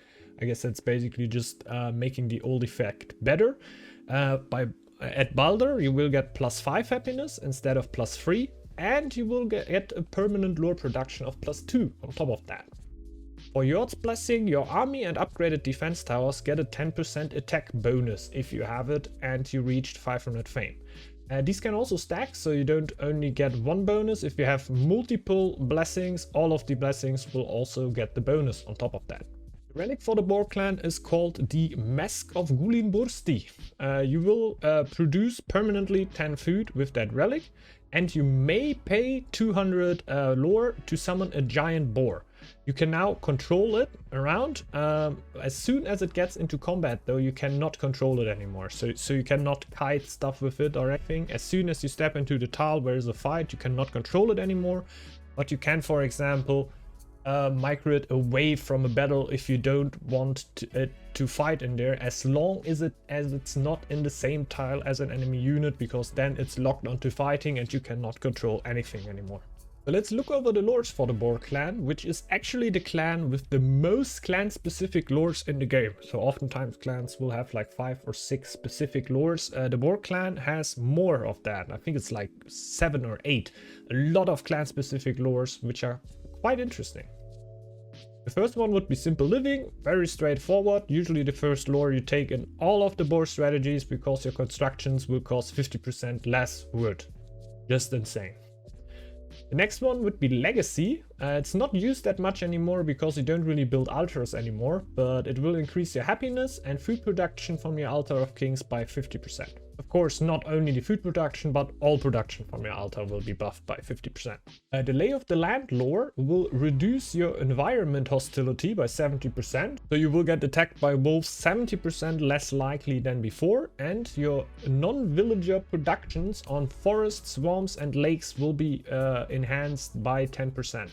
I guess that's basically just making the old effect better. At Baldur you will get +5 happiness instead of +3, and you will get a permanent lore production of +2 on top of that. For Yurt's blessing, your army and upgraded defense towers get a 10% attack bonus if you have it and you reached 500 fame. These can also stack, so you don't only get one bonus. If you have multiple blessings, all of the blessings will also get the bonus on top of that. The relic for the Boar clan is called the Mask of Gulinbursti. You will produce permanently 10 food with that relic, and you may pay 200 lore to summon a giant boar. You can now control it around. As soon as it gets into combat though, you cannot control it anymore. So you cannot kite stuff with it or anything. As soon as you step into the tile where there's a fight, you cannot control it anymore. But you can, for example, micro it away from a battle if you don't want to fight in there, as long as it's not in the same tile as an enemy unit, because then it's locked onto fighting and you cannot control anything anymore. So let's look over the lores for the Boar clan, which is actually the clan with the most clan specific lores in the game. So oftentimes clans will have like 5 or 6 specific lores. The Boar clan has more of that. I think it's like 7 or 8. A lot of clan specific lores, which are quite interesting. The first one would be Simple Living, very straightforward. Usually the first lore you take in all of the Boar strategies, because your constructions will cost 50% less wood. Just insane. The next one would be Legacy. It's not used that much anymore because you don't really build altars anymore, but it will increase your happiness and food production from your Altar of Kings by 50%. Of course, not only the food production, but all production from your altar will be buffed by 50%. The Lay of the Land lore will reduce your environment hostility by 70%. So you will get attacked by wolves 70% less likely than before, and your non-villager productions on forests, swamps and lakes will be enhanced by 10%.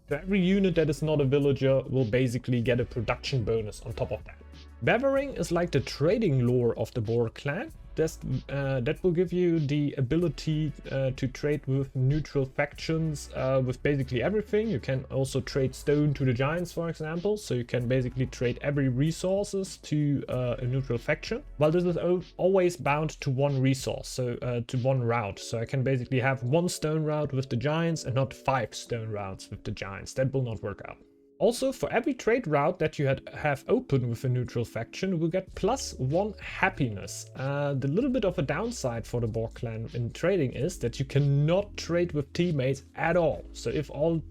So every unit that is not a villager will basically get a production bonus on top of that. Bevering is like the trading lore of the Boar clan. That will give you the ability to trade with neutral factions with basically everything. You can also trade stone to the giants, for example, so you can basically trade every resources to a neutral faction. Well, this is always bound to one resource, so to one route. So I can basically have one stone route with the giants and not 5 stone routes with the giants. That will not work out. Also, for every trade route that you have open with a neutral faction, you will get +1 happiness. The little bit of a downside for the Boar clan in trading is that you cannot trade with teammates at all. So if all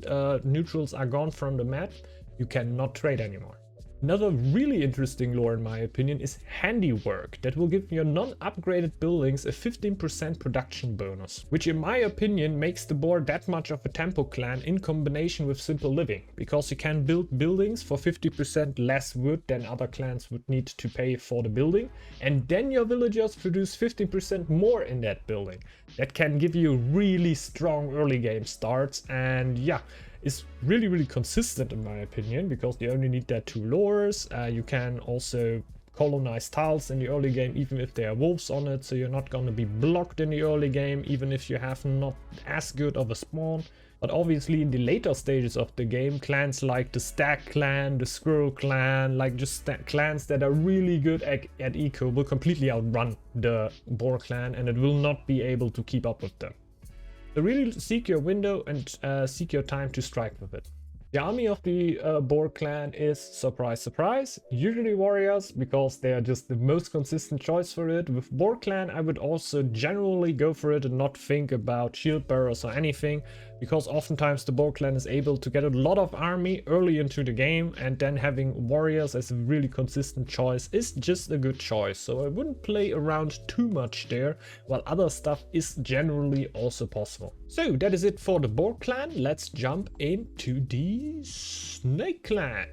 neutrals are gone from the map, you cannot trade anymore. Another really interesting lore, in my opinion, is Handiwork, that will give your non-upgraded buildings a 15% production bonus, which in my opinion makes the Boar that much of a tempo clan in combination with Simple Living, because you can build buildings for 50% less wood than other clans would need to pay for the building, and then your villagers produce 50% more in that building. That can give you really strong early game starts, and yeah, is really consistent in my opinion, because you only need that 2 lores. You can also colonized tiles in the early game, even if there are wolves on it, so you're not going to be blocked in the early game, even if you have not as good of a spawn. But obviously in the later stages of the game, clans like the Stag clan, the Squirrel clan, like just clans that are really good at eco will completely outrun the Boar clan, and it will not be able to keep up with them. So really seek your window and seek your time to strike with it. The army of the Boar clan is, surprise surprise, usually warriors, because they are just the most consistent choice for it. With Boar clan I would also generally go for it and not think about shield bearers or anything, because oftentimes the Boar clan is able to get a lot of army early into the game, and then having warriors as a really consistent choice is just a good choice. So I wouldn't play around too much there, while other stuff is generally also possible. So that is it for the Boar clan. Let's jump into the Snake clan.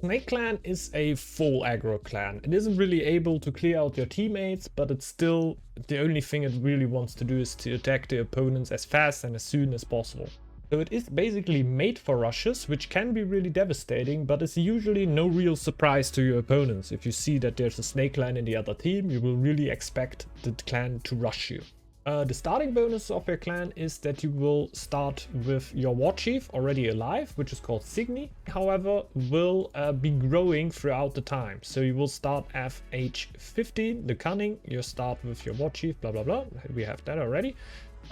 Snake clan is a full aggro clan. It isn't really able to clear out your teammates, but it's still the only thing it really wants to do is to attack the opponents as fast and as soon as possible. So it is basically made for rushes, which can be really devastating, but it's usually no real surprise to your opponents. If you see that there's a Snake clan in the other team, you will really expect the clan to rush you. The starting bonus of your clan is that you will start with your war chief already alive, which is called Signy. However, will be growing throughout the time. So you will start at age 15, the cunning, you start with your war chief, blah blah blah. We have that already.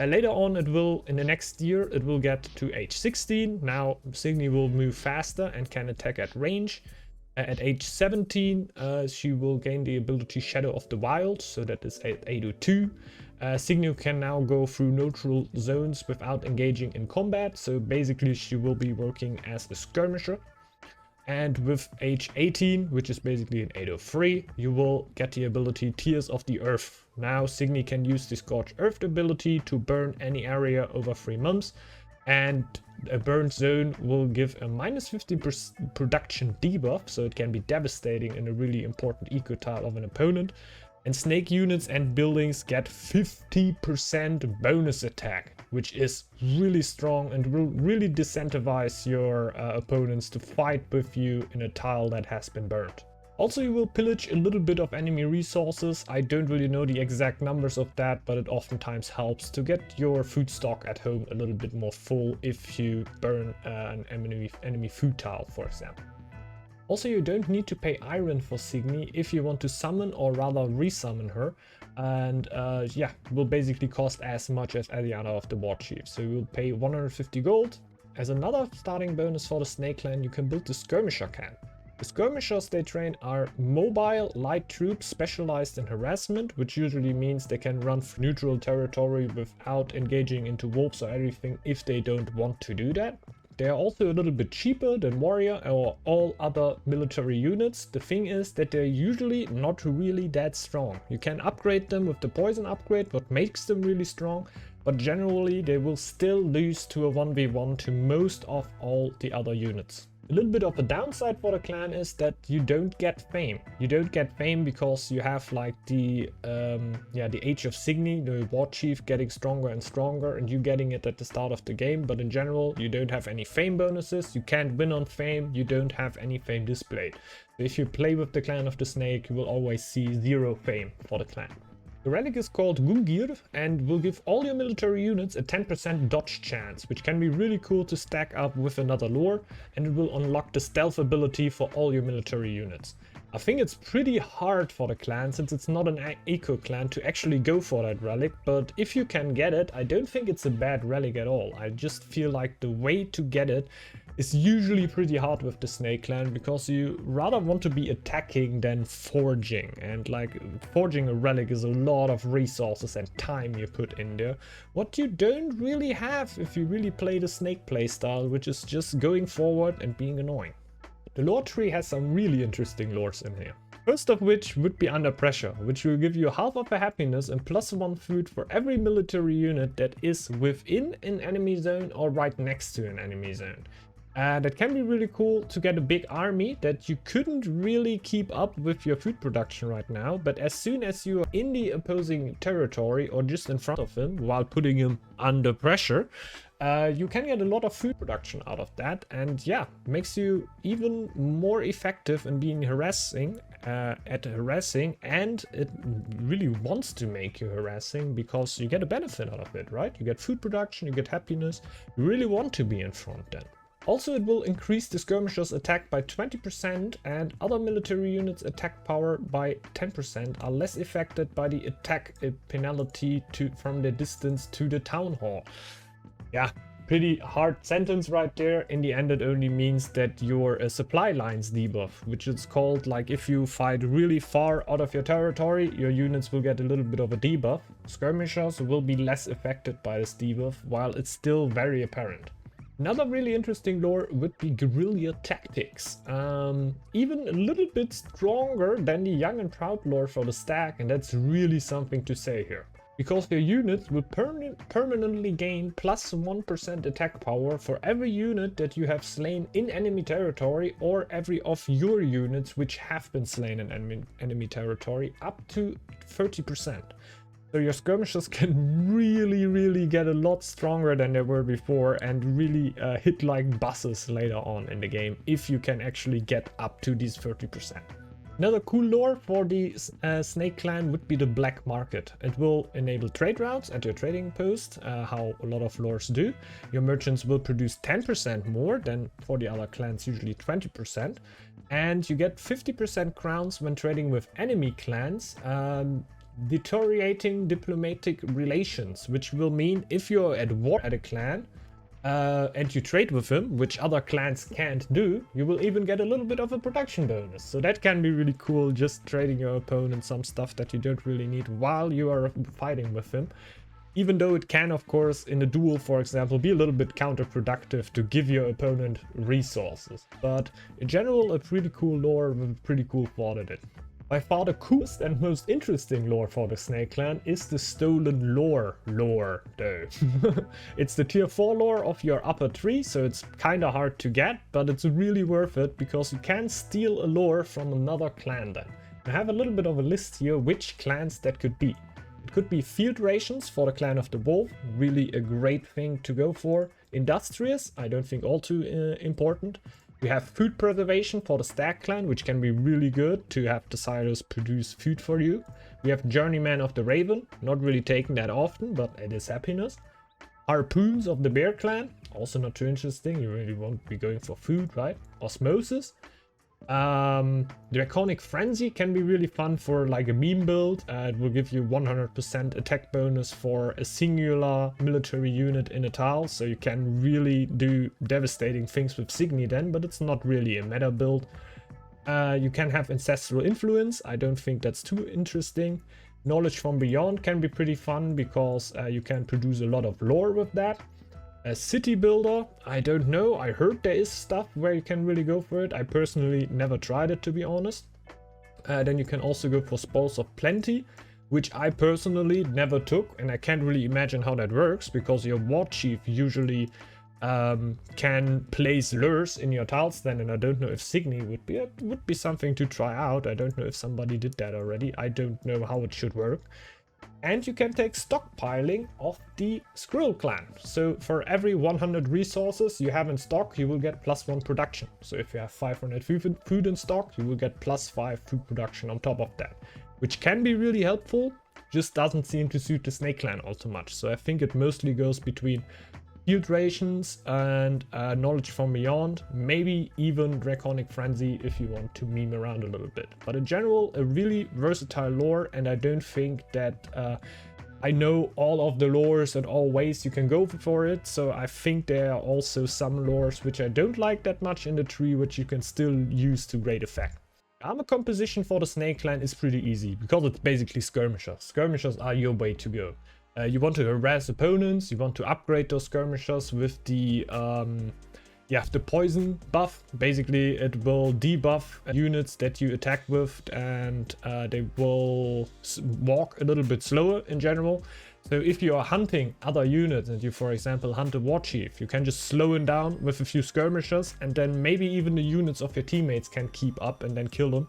Later on, it will, in the next year, it will get to age 16. Now Signy will move faster and can attack at range. At age 17, she will gain the ability Shadow of the Wild, so that is at 802. Signy can now go through neutral zones without engaging in combat, so basically she will be working as a skirmisher. And with age 18, which is basically an 803, you will get the ability Tears of the Earth. Now Signy can use the Scorched Earth ability to burn any area over 3 months, and a burned zone will give a minus 15% production debuff, so it can be devastating in a really important eco tile of an opponent. And snake units and buildings get 50% bonus attack, which is really strong and will really disincentivize your opponents to fight with you in a tile that has been burned. Also, you will pillage a little bit of enemy resources. I don't really know the exact numbers of that, but it oftentimes helps to get your food stock at home a little bit more full if you burn an enemy food tile, for example. Also, you don't need to pay iron for Signy if you want to summon or rather resummon her, and yeah, it will basically cost as much as any other of the war chiefs. So you will pay 150 gold. As another starting bonus for the Snake clan, you can build the Skirmisher clan. The skirmishers they train are mobile, light troops specialized in harassment, which usually means they can run neutral territory without engaging into wolves or everything if they don't want to do that. They are also a little bit cheaper than warrior or all other military units. The thing is that they're usually not really that strong. You can upgrade them with the poison upgrade, what makes them really strong, but generally they will still lose to a 1v1 to most of all the other units. A little bit of a downside for the clan is that you don't get fame. You don't get fame because you have like the Age of Signy, the war chief getting stronger and stronger, and you getting it at the start of the game. But in general, you don't have any fame bonuses. You can't win on fame. You don't have any fame displayed. So if you play with the clan of the snake, you will always see 0 fame for the clan. The relic is called Gungir and will give all your military units a 10% dodge chance, which can be really cool to stack up with another lore, and it will unlock the stealth ability for all your military units. I think it's pretty hard for the clan, since it's not an eco clan, to actually go for that relic, but if you can get it, I don't think it's a bad relic at all. I just feel like the way to get it is usually pretty hard with the snake clan, because you rather want to be attacking than forging, and like forging a relic is a lot of resources and time you put in there, what you don't really have if you really play the snake playstyle, which is just going forward and being annoying. The lore tree has some really interesting lores in here. First of which would be Under Pressure, which will give you half of a happiness and +1 food for every military unit that is within an enemy zone or right next to an enemy zone. That can be really cool to get a big army that you couldn't really keep up with your food production right now. But as soon as you are in the opposing territory or just in front of him while putting him under pressure, you can get a lot of food production out of that. And yeah, makes you even more effective in being harassing, and it really wants to make you harassing because you get a benefit out of it, right? You get food production, you get happiness. You really want to be in front then. Also, it will increase the skirmishers' attack by 20%, and other military units' attack power by 10% are less affected by the attack penalty from the distance to the town hall. Yeah, pretty hard sentence right there. In the end, it only means that your supply lines debuff, which is called, like, if you fight really far out of your territory, your units will get a little bit of a debuff. Skirmishers will be less affected by this debuff, while it's still very apparent. Another really interesting lore would be guerrilla tactics. Even a little bit stronger than the young and proud lore for the Stag, and that's really something to say here. Because your units will permanently gain plus 1% attack power for every unit that you have slain in enemy territory, or every of your units which have been slain in enemy territory, up to 30%. So your skirmishers can really get a lot stronger than they were before and really hit like buses later on in the game if you can actually get up to these 30%. Another cool lore for the Snake Clan would be the Black Market. It will enable trade routes at your trading post, how a lot of lores do. Your merchants will produce 10% more than for the other clans, usually 20%. And you get 50% crowns when trading with enemy clans. Deteriorating diplomatic relations, which will mean if you're at war at a clan and you trade with him, which other clans can't do, you will even get a little bit of a production bonus. So that can be really cool, just trading your opponent some stuff that you don't really need while you are fighting with him. Even though it can, of course, in a duel, for example, be a little bit counterproductive to give your opponent resources. But in general, a pretty cool lore with a pretty cool thought in it. By far the coolest and most interesting lore for the Snake Clan is the Stolen Lore though. It's the tier 4 lore of your upper tree, so it's kinda hard to get, but it's really worth it because you can steal a lore from another clan then. I have a little bit of a list here which clans that could be. It could be field rations for the Clan of the Wolf, really a great thing to go for. Industrious, I don't think all too important. We have food preservation for the Stag Clan, which can be really good to have the silos produce food for you. We have Journeyman of the Raven, not really taken that often, but it is happiness. Harpoons of the Bear Clan, also not too interesting, you really won't be going for food, right? Osmosis. Draconic Frenzy can be really fun for like a meme build. It will give you 100% attack bonus for a singular military unit in a tile, so you can really do devastating things with Signy then, but it's not really a meta build. You can have Ancestral Influence, I don't think that's too interesting. Knowledge from Beyond can be pretty fun because you can produce a lot of lore with that. A City Builder, I don't know, I heard there is stuff where you can really go for it. I personally never tried it, to be honest. Then you can also go for Spoils of Plenty, which I personally never took, and I can't really imagine how that works because your War Chief usually can place lures in your tiles then, and I don't know if Signy would be. It would be something to try out. I don't know if somebody did that already. I don't know how it should work. And you can take stockpiling of the Squirrel Clan. So for every 100 resources you have in stock, you will get +1 production. So if you have 500 food in stock, you will get +5 food production on top of that. Which can be really helpful, just doesn't seem to suit the Snake Clan all too much. So I think it mostly goes between field rations and knowledge from beyond, maybe even Draconic Frenzy if you want to meme around a little bit. But in general, a really versatile lore, and I don't think that I know all of the lores and all ways you can go for it, so I think there are also some lores which I don't like that much in the tree, which you can still use to great effect. Armor composition for the Snake Clan is pretty easy, because it's basically skirmishers. Skirmishers are your way to go. You want to harass opponents, you want to upgrade those skirmishers with the You have the poison buff. Basically, it will debuff units that you attack with, and they will walk a little bit slower in general. So if you are hunting other units and you, for example, hunt a war chief, you can just slow him down with a few skirmishers, and then maybe even the units of your teammates can keep up and then kill them.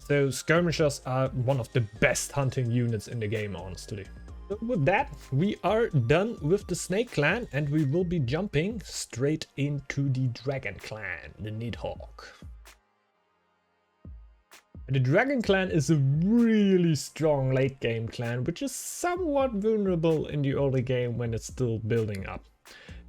So skirmishers are one of the best hunting units in the game, honestly. So with that, we are done with the Snake clan, and we will be jumping straight into the Dragon clan, the Nidhogg. The Dragon clan is a really strong late game clan, which is somewhat vulnerable in the early game when it's still building up.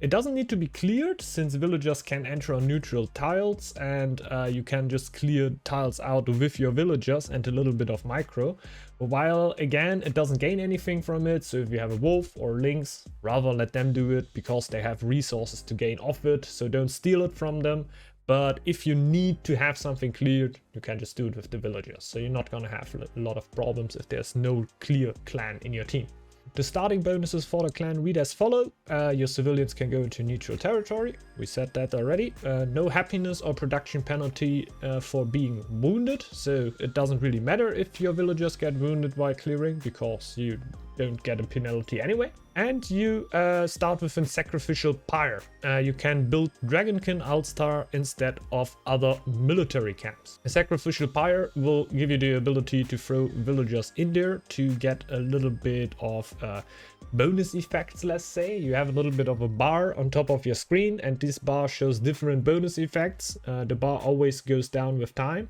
It doesn't need to be cleared, since villagers can enter on neutral tiles, and you can just clear tiles out with your villagers and a little bit of micro. While again, it doesn't gain anything from it, so if you have a wolf or lynx, rather let them do it, because they have resources to gain off it, so don't steal it from them. But if you need to have something cleared, you can just do it with the villagers, so you're not gonna have a lot of problems if there's no clear clan in your team. The starting bonuses for the clan read as follow. Your civilians can go into neutral territory. We said that already. No happiness or production penalty for being wounded. So it doesn't really matter if your villagers get wounded while clearing, because you don't get a penalty anyway. And you start with a sacrificial pyre. You can build Dragonkin Alstar instead of other military camps. A sacrificial pyre will give you the ability to throw villagers in there to get a little bit of bonus effects, let's say. You have a little bit of a bar on top of your screen, and this bar shows different bonus effects. The bar always goes down with time.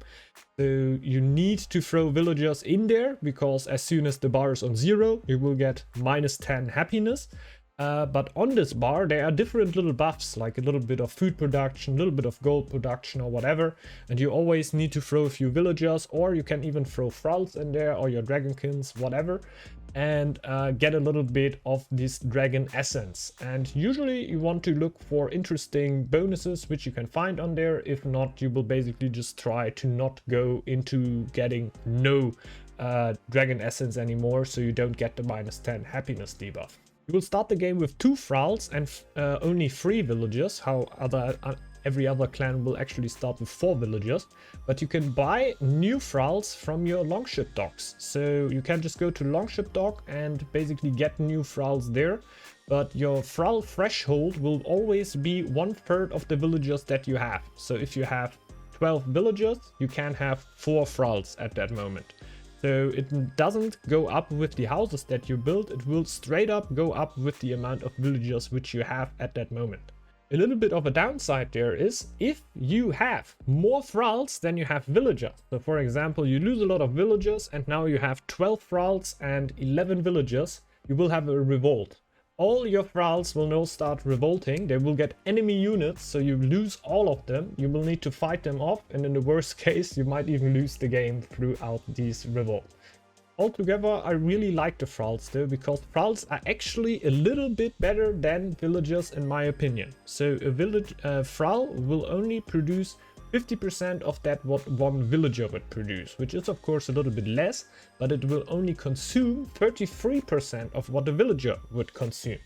So you need to throw villagers in there, because as soon as the bar is on 0, you will get -10 happiness. But on this bar, there are different little buffs, like a little bit of food production, a little bit of gold production or whatever. And you always need to throw a few villagers, or you can even throw thralls in there, or your dragonkins, whatever. And get a little bit of this dragon essence. And usually you want to look for interesting bonuses which you can find on there. If not, you will basically just try to not go into getting no dragon essence anymore, so you don't get the -10 happiness debuff. You will start the game with 2 thralls and only 3 villagers. Every other clan will actually start with 4 villagers, but you can buy new thralls from your longship docks. So you can just go to longship dock and basically get new thralls there, but your thrall threshold will always be 1/3 of the villagers that you have. So if you have 12 villagers, you can have 4 thralls at that moment. So it doesn't go up with the houses that you build, it will straight up go up with the amount of villagers which you have at that moment. A little bit of a downside there is if you have more thralls than you have villagers. So for example, you lose a lot of villagers and now you have 12 thralls and 11 villagers, you will have a revolt. All your thralls will now start revolting, they will get enemy units, so you lose all of them, you will need to fight them off, and in the worst case you might even lose the game throughout these revolts. Altogether, I really like the thralls though, because thralls are actually a little bit better than villagers in my opinion. So a thrall will only produce 50% of that what one villager would produce, which is of course a little bit less, but it will only consume 33% of what a villager would consume.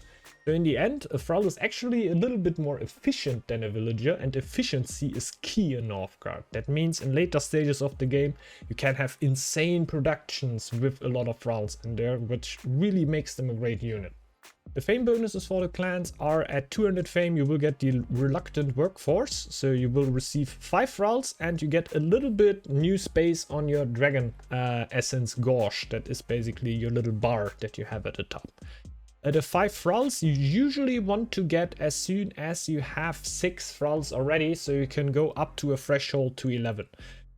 So in the end, a thrall is actually a little bit more efficient than a villager, and efficiency is key in Northgard. That means in later stages of the game, you can have insane productions with a lot of thralls in there, which really makes them a great unit. The fame bonuses for the clans are at 200 fame, you will get the reluctant workforce, so you will receive 5 thralls and you get a little bit new space on your dragon essence gauge. That is basically your little bar that you have at the top. The 5 thralls you usually want to get as soon as you have 6 thralls already, so you can go up to a threshold to 11.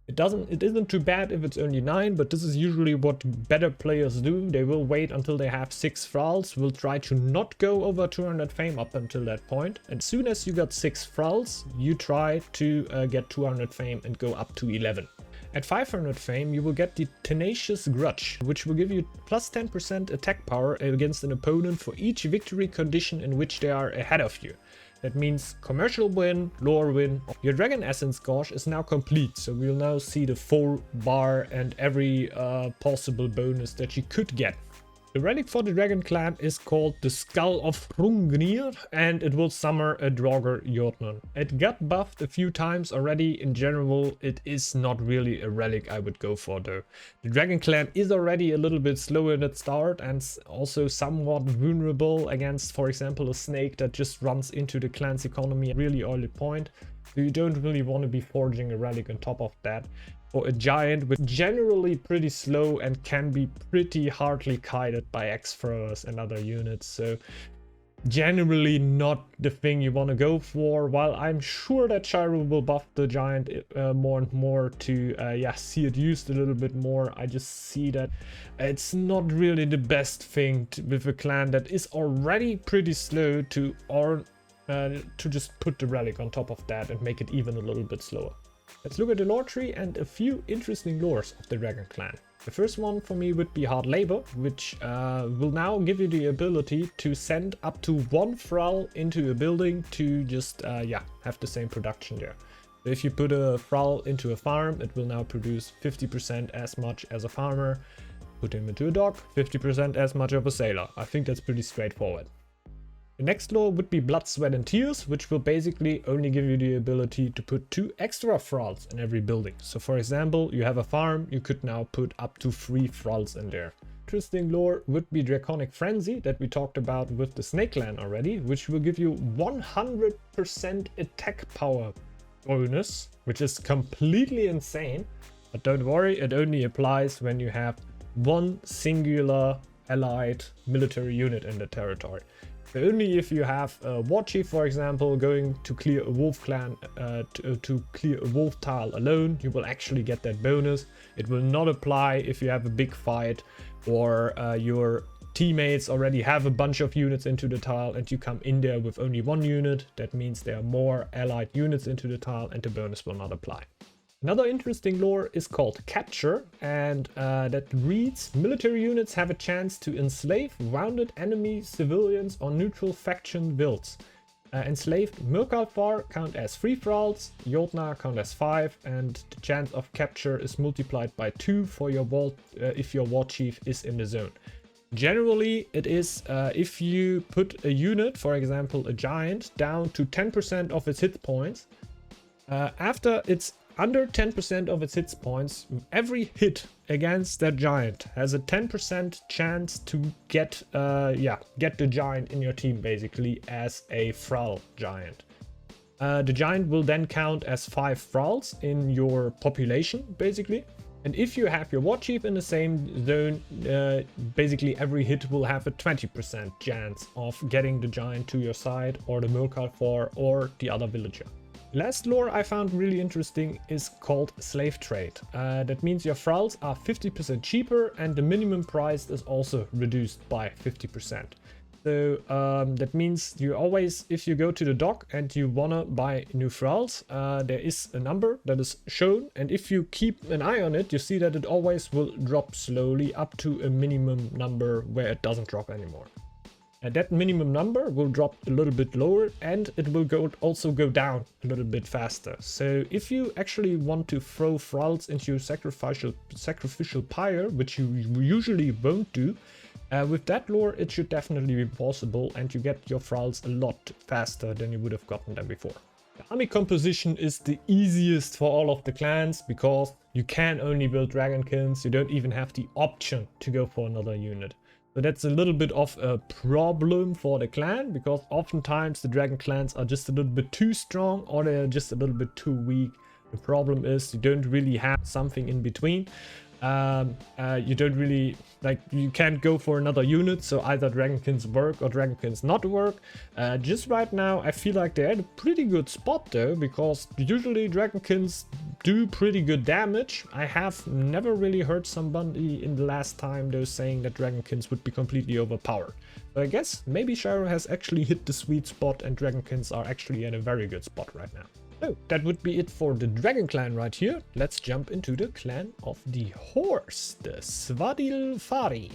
It isn't too bad if it's only 9, but this is usually what better players do. They will wait until they have 6 thralls, will try to not go over 200 fame up until that point. And as soon as you got 6 thralls, you try to get 200 fame and go up to 11. At 500 fame, you will get the Tenacious Grudge, which will give you plus 10% attack power against an opponent for each victory condition in which they are ahead of you. That means commercial win, lore win. Your Dragon Essence gauge is now complete, so we'll now see the full bar and every possible bonus that you could get. The relic for the Dragon Clan is called the Skull of Hrungnir, and it will summon a Draugr Jotun. It got buffed a few times already. In general, it is not really a relic I would go for though. The Dragon Clan is already a little bit slower at its start and also somewhat vulnerable against, for example, a snake that just runs into the clan's economy at a really early point. So you don't really want to be forging a relic on top of that. For a giant, which generally pretty slow and can be pretty hardly kited by X-throwers and other units, so generally not the thing you want to go for. While I'm sure that Shiro will buff the giant more and more to see it used a little bit more, I just see that it's not really the best thing with a clan that is already pretty slow to just put the relic on top of that and make it even a little bit slower. Let's look at the lore tree and a few interesting lores of the Dragon Clan. The first one for me would be Hard Labor, which will now give you the ability to send up to one thrall into a building to just have the same production there. So if you put a thrall into a farm, it will now produce 50% as much as a farmer. Put him into a dock, 50% as much of a sailor. I think that's pretty straightforward. The next lore would be Blood, Sweat and Tears, which will basically only give you the ability to put 2 extra thralls in every building. So for example, you have a farm, you could now put up to 3 thralls in there. Interesting lore would be Draconic Frenzy that we talked about with the Snake Clan already, which will give you 100% attack power bonus, which is completely insane. But don't worry, it only applies when you have one singular allied military unit in the territory. Only if you have a war chief, for example, going to clear a wolf clan, to clear a wolf tile alone, you will actually get that bonus. It will not apply if you have a big fight or your teammates already have a bunch of units into the tile and you come in there with only 1 unit. That means there are more allied units into the tile and the bonus will not apply. Another interesting lore is called Capture, and that reads: military units have a chance to enslave wounded enemy civilians or neutral faction builds. Enslaved Murkalfar count as 3 thralls, Jotnar count as 5, and the chance of capture is multiplied by 2 for your if your war chief is in the zone. Generally, it is if you put a unit, for example a giant, down to 10% of its hit points, after it's under 10% of its hit points, every hit against that giant has a 10% chance to get the giant in your team basically as a thrall giant. The giant will then count as 5 thralls in your population basically. And if you have your war chief in the same zone, basically every hit will have a 20% chance of getting the giant to your side, or the Murkalfar, or the other villager. Last lore I found really interesting is called Slave Trade. That means your thralls are 50% cheaper and the minimum price is also reduced by 50%. So that means you always, if you go to the dock and you wanna buy new thralls, there is a number that is shown, and if you keep an eye on it, you see that it always will drop slowly up to a minimum number where it doesn't drop anymore. And that minimum number will drop a little bit lower, and it will also go down a little bit faster. So if you actually want to throw thralls into your sacrificial pyre, which you usually won't do, with that lore it should definitely be possible, and you get your thralls a lot faster than you would have gotten them before. The army composition is the easiest for all of the clans because you can only build dragonsons. You don't even have the option to go for another unit. So that's a little bit of a problem for the clan, because oftentimes the dragon clans are just a little bit too strong or they're just a little bit too weak. The problem is you don't really have something in between. You don't really, you can't go for another unit, so either dragonsons work or dragonsons not work. Just right now I feel like they're at a pretty good spot though, because usually dragonsons do pretty good damage. I have never really heard somebody in the last time though saying that dragonsons would be completely overpowered. So I guess maybe Shiro has actually hit the sweet spot and dragonsons are actually in a very good spot right now. So that would be it for the Dragon Clan right here. Let's jump into the clan of the horse, the Svadilfari.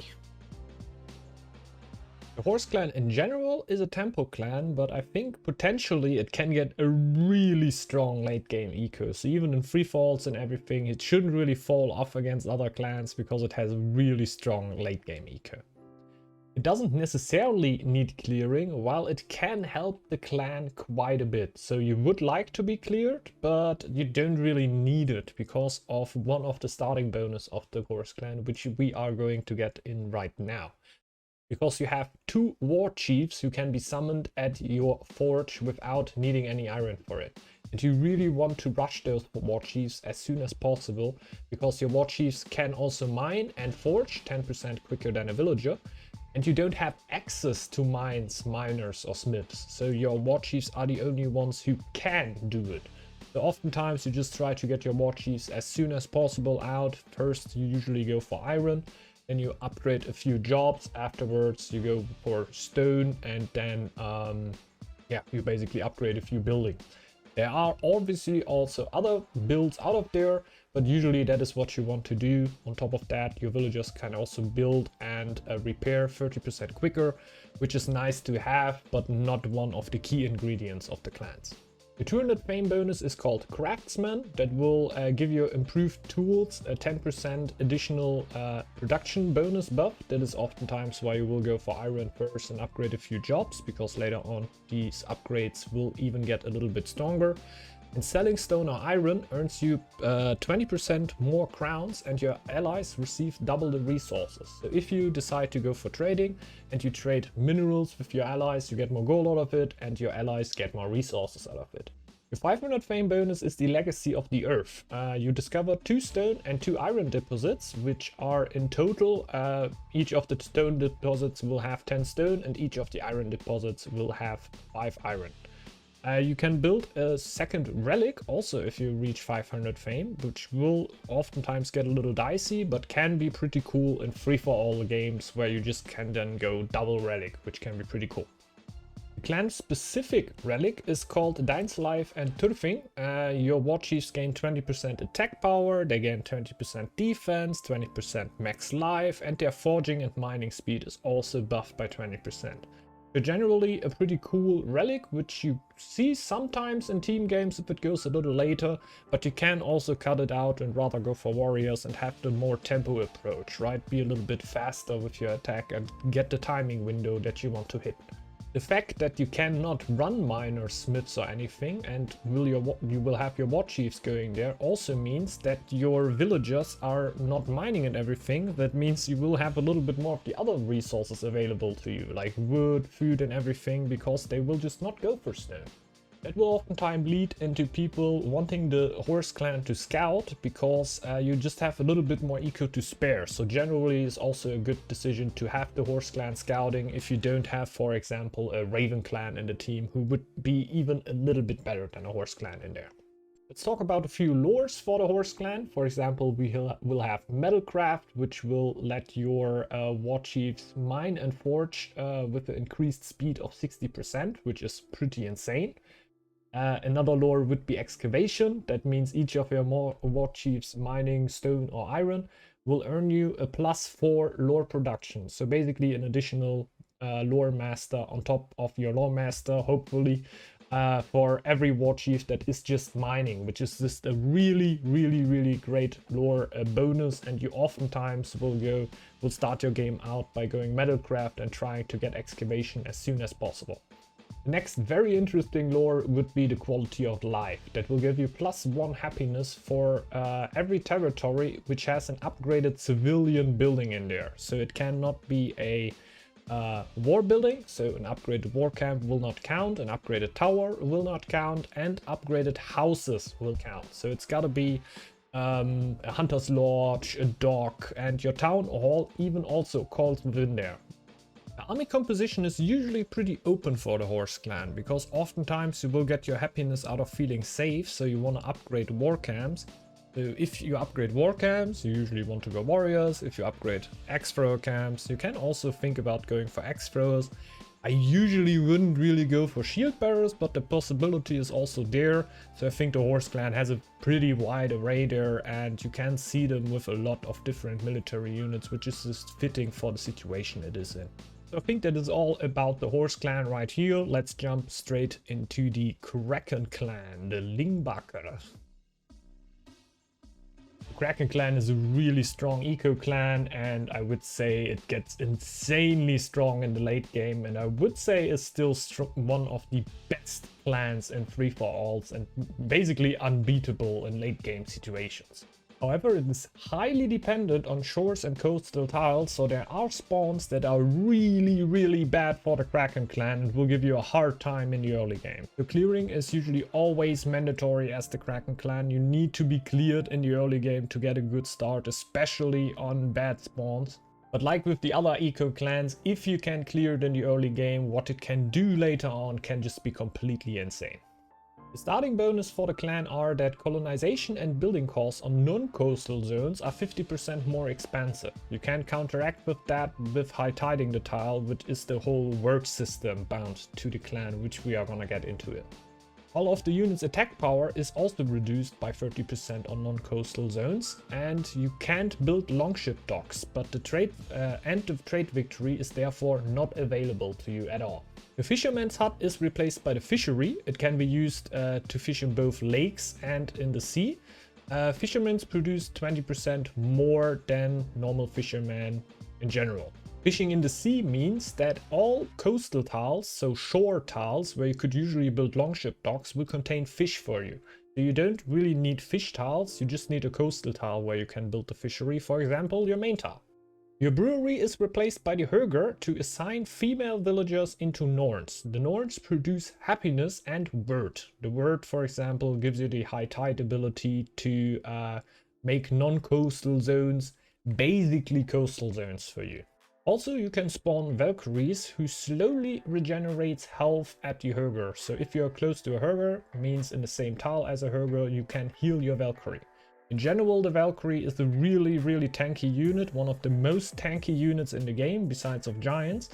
The horse clan in general is a tempo clan, but I think potentially it can get a really strong late game eco. So even in free falls and everything, it shouldn't really fall off against other clans because it has a really strong late game eco. It doesn't necessarily need clearing, while it can help the clan quite a bit. So you would like to be cleared, but you don't really need it because of one of the starting bonus of the horse clan, which we are going to get in right now. Because you have 2 war chiefs who can be summoned at your forge without needing any iron for it. And you really want to rush those war chiefs as soon as possible, because your war chiefs can also mine and forge 10% quicker than a villager. And you don't have access to mines, miners or smiths. So your war chiefs are the only ones who can do it. So oftentimes you just try to get your war chiefs as soon as possible out. First you usually go for iron. Then you upgrade a few jobs. Afterwards you go for stone, and then you basically upgrade a few buildings. There are obviously also other builds out of there, but usually that is what you want to do. On top of that, your villagers can also build and repair 30% quicker, which is nice to have, but not one of the key ingredients of the clans. The 200 fame bonus is called Craftsman. That will give you improved tools, a 10% additional production bonus buff. That is oftentimes why you will go for iron first and upgrade a few jobs, because later on these upgrades will even get a little bit stronger. And selling stone or iron earns you 20% more crowns, and your allies receive double the resources. So if you decide to go for trading and you trade minerals with your allies, you get more gold out of it, and your allies get more resources out of it. Your 500 fame bonus is the Legacy of the Earth. You discover 2 stone and 2 iron deposits, which are in total, each of the stone deposits will have 10 stone, and each of the iron deposits will have 5 iron. You can build a second relic also if you reach 500 fame, which will oftentimes get a little dicey, but can be pretty cool in free-for-all games where you just can then go double relic, which can be pretty cool. The clan-specific relic is called Deins Life and Turfing. Your war chiefs gain 20% attack power, they gain 20% defense, 20% max life, and their forging and mining speed is also buffed by 20%. So generally a pretty cool relic, which you see sometimes in team games if it goes a little later, but you can also cut it out and rather go for warriors and have the more tempo approach, right? Be a little bit faster with your attack and get the timing window that you want to hit. The fact that you cannot run miners, smiths or anything, and you will have your war chiefs going there, also means that your villagers are not mining and everything. That means you will have a little bit more of the other resources available to you, like wood, food and everything, because they will just not go for stone. That will oftentimes lead into people wanting the horse clan to scout, because you just have a little bit more eco to spare. So generally it's also a good decision to have the horse clan scouting if you don't have, for example, a raven clan in the team who would be even a little bit better than a horse clan in there. Let's talk about a few lores for the horse clan. For example, we will have metalcraft, which will let your war chiefs mine and forge with an increased speed of 60%, which is pretty insane. Another lore would be excavation. That means each of your war chiefs mining stone or iron will earn you a +4 lore production. So basically an additional lore master on top of your lore master, hopefully, for every war chief that is just mining, which is just a really great lore bonus. And you oftentimes will start your game out by going metalcraft and trying to get excavation as soon as possible. The next very interesting lore would be the quality of life. That will give you +1 happiness for every territory which has an upgraded civilian building in there. So it cannot be a war building, so an upgraded war camp will not count, an upgraded tower will not count, and upgraded houses will count. So it's gotta be a hunter's lodge, a dock, and your town hall even also calls within there. Army composition is usually pretty open for the horse clan, because oftentimes you will get your happiness out of feeling safe, so you want to upgrade war camps. So if you upgrade war camps, you usually want to go warriors. If you upgrade axe thrower camps, you can also think about going for axe throwers. I usually wouldn't really go for shield bearers, but the possibility is also there. So I think the horse clan has a pretty wide array there, and you can see them with a lot of different military units, which is just fitting for the situation it is in. So I think that is all about the horse clan right here. Let's jump straight into the Kraken clan, the Lingbacker. The Kraken clan is a really strong eco clan, and I would say it gets insanely strong in the late game, and I would say is still one of the best clans in free-for-alls and basically unbeatable in late game situations. However, it is highly dependent on shores and coastal tiles, so there are spawns that are really bad for the Kraken clan and will give you a hard time in the early game. The clearing is usually always mandatory as the Kraken clan. You need to be cleared in the early game to get a good start, especially on bad spawns. But like with the other eco clans, if you can clear it in the early game, what it can do later on can just be completely insane. The starting bonus for the clan are that colonization and building costs on non-coastal zones are 50% more expensive. You can counteract with that with high tiding the tile, which is the whole work system bound to the clan, which we are gonna get into it. All of the units' attack power is also reduced by 30% on non-coastal zones, and you can't build longship docks, but the end of trade victory is therefore not available to you at all. The fisherman's hut is replaced by the fishery. It can be used to fish in both lakes and in the sea. Fishermen produce 20% more than normal fishermen in general. Fishing in the sea means that all coastal tiles, so shore tiles where you could usually build longship docks, will contain fish for you. So you don't really need fish tiles, you just need a coastal tile where you can build the fishery, for example your main tile. Your brewery is replaced by the Hugger to assign female villagers into Norns. The Norns produce happiness and word. The word, for example, gives you the high tide ability to make non-coastal zones basically coastal zones for you. Also, you can spawn Valkyries who slowly regenerates health at the Hugger. So if you're close to a Hugger, means in the same tile as a Hugger, you can heal your Valkyrie. In general, the Valkyrie is a really tanky unit, one of the most tanky units in the game besides of giants,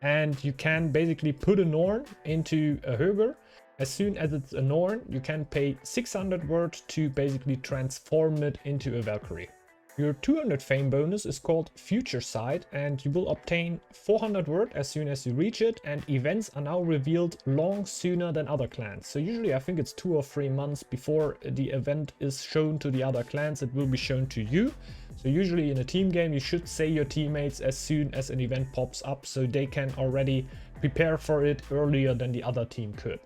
and you can basically put a Norn into a Hugger. As soon as it's a Norn, you can pay 600 word to basically transform it into a Valkyrie. Your 200 fame bonus is called Future Sight, and you will obtain 400 word as soon as you reach it, and events are now revealed long sooner than other clans. So usually I think it's 2 or 3 months before the event is shown to the other clans, it will be shown to you. So usually in a team game you should say your teammates as soon as an event pops up, so they can already prepare for it earlier than the other team could.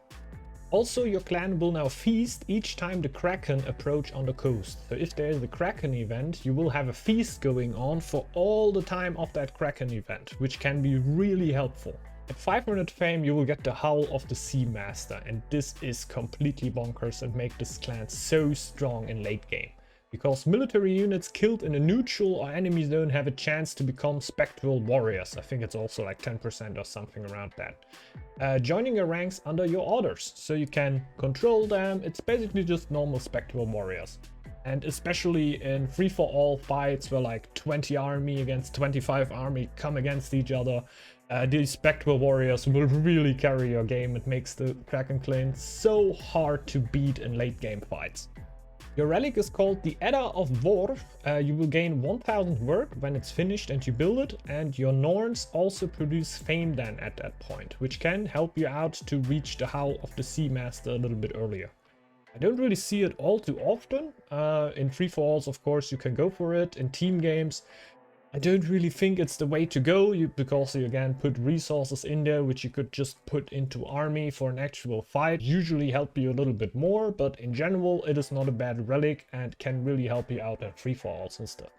Also, your clan will now feast each time the Kraken approach on the coast. So if there is a Kraken event, you will have a feast going on for all the time of that Kraken event, which can be really helpful. At 500 fame, you will get the Howl of the Sea Master, and this is completely bonkers and make this clan so strong in late game. Because military units killed in a neutral or enemy zone have a chance to become spectral warriors. I think it's also like 10% or something around that. Joining your ranks under your orders, so you can control them. It's basically just normal spectral warriors. And especially in free-for-all fights where like 20 army against 25 army come against each other, these spectral warriors will really carry your game. It makes the Kraken clan so hard to beat in late game fights. Your relic is called the Edda of Boar. You will gain 1000 work when it's finished and you build it, and your Norns also produce fame then at that point, which can help you out to reach the Howl of the Sea Master a little bit earlier. I don't really see it all too often. In free-for-alls, of course, you can go for it. In team games, I don't really think it's the way to go, because you again put resources in there which you could just put into army for an actual fight. Usually help you a little bit more, but in general it is not a bad relic and can really help you out in free-for-alls and stuff.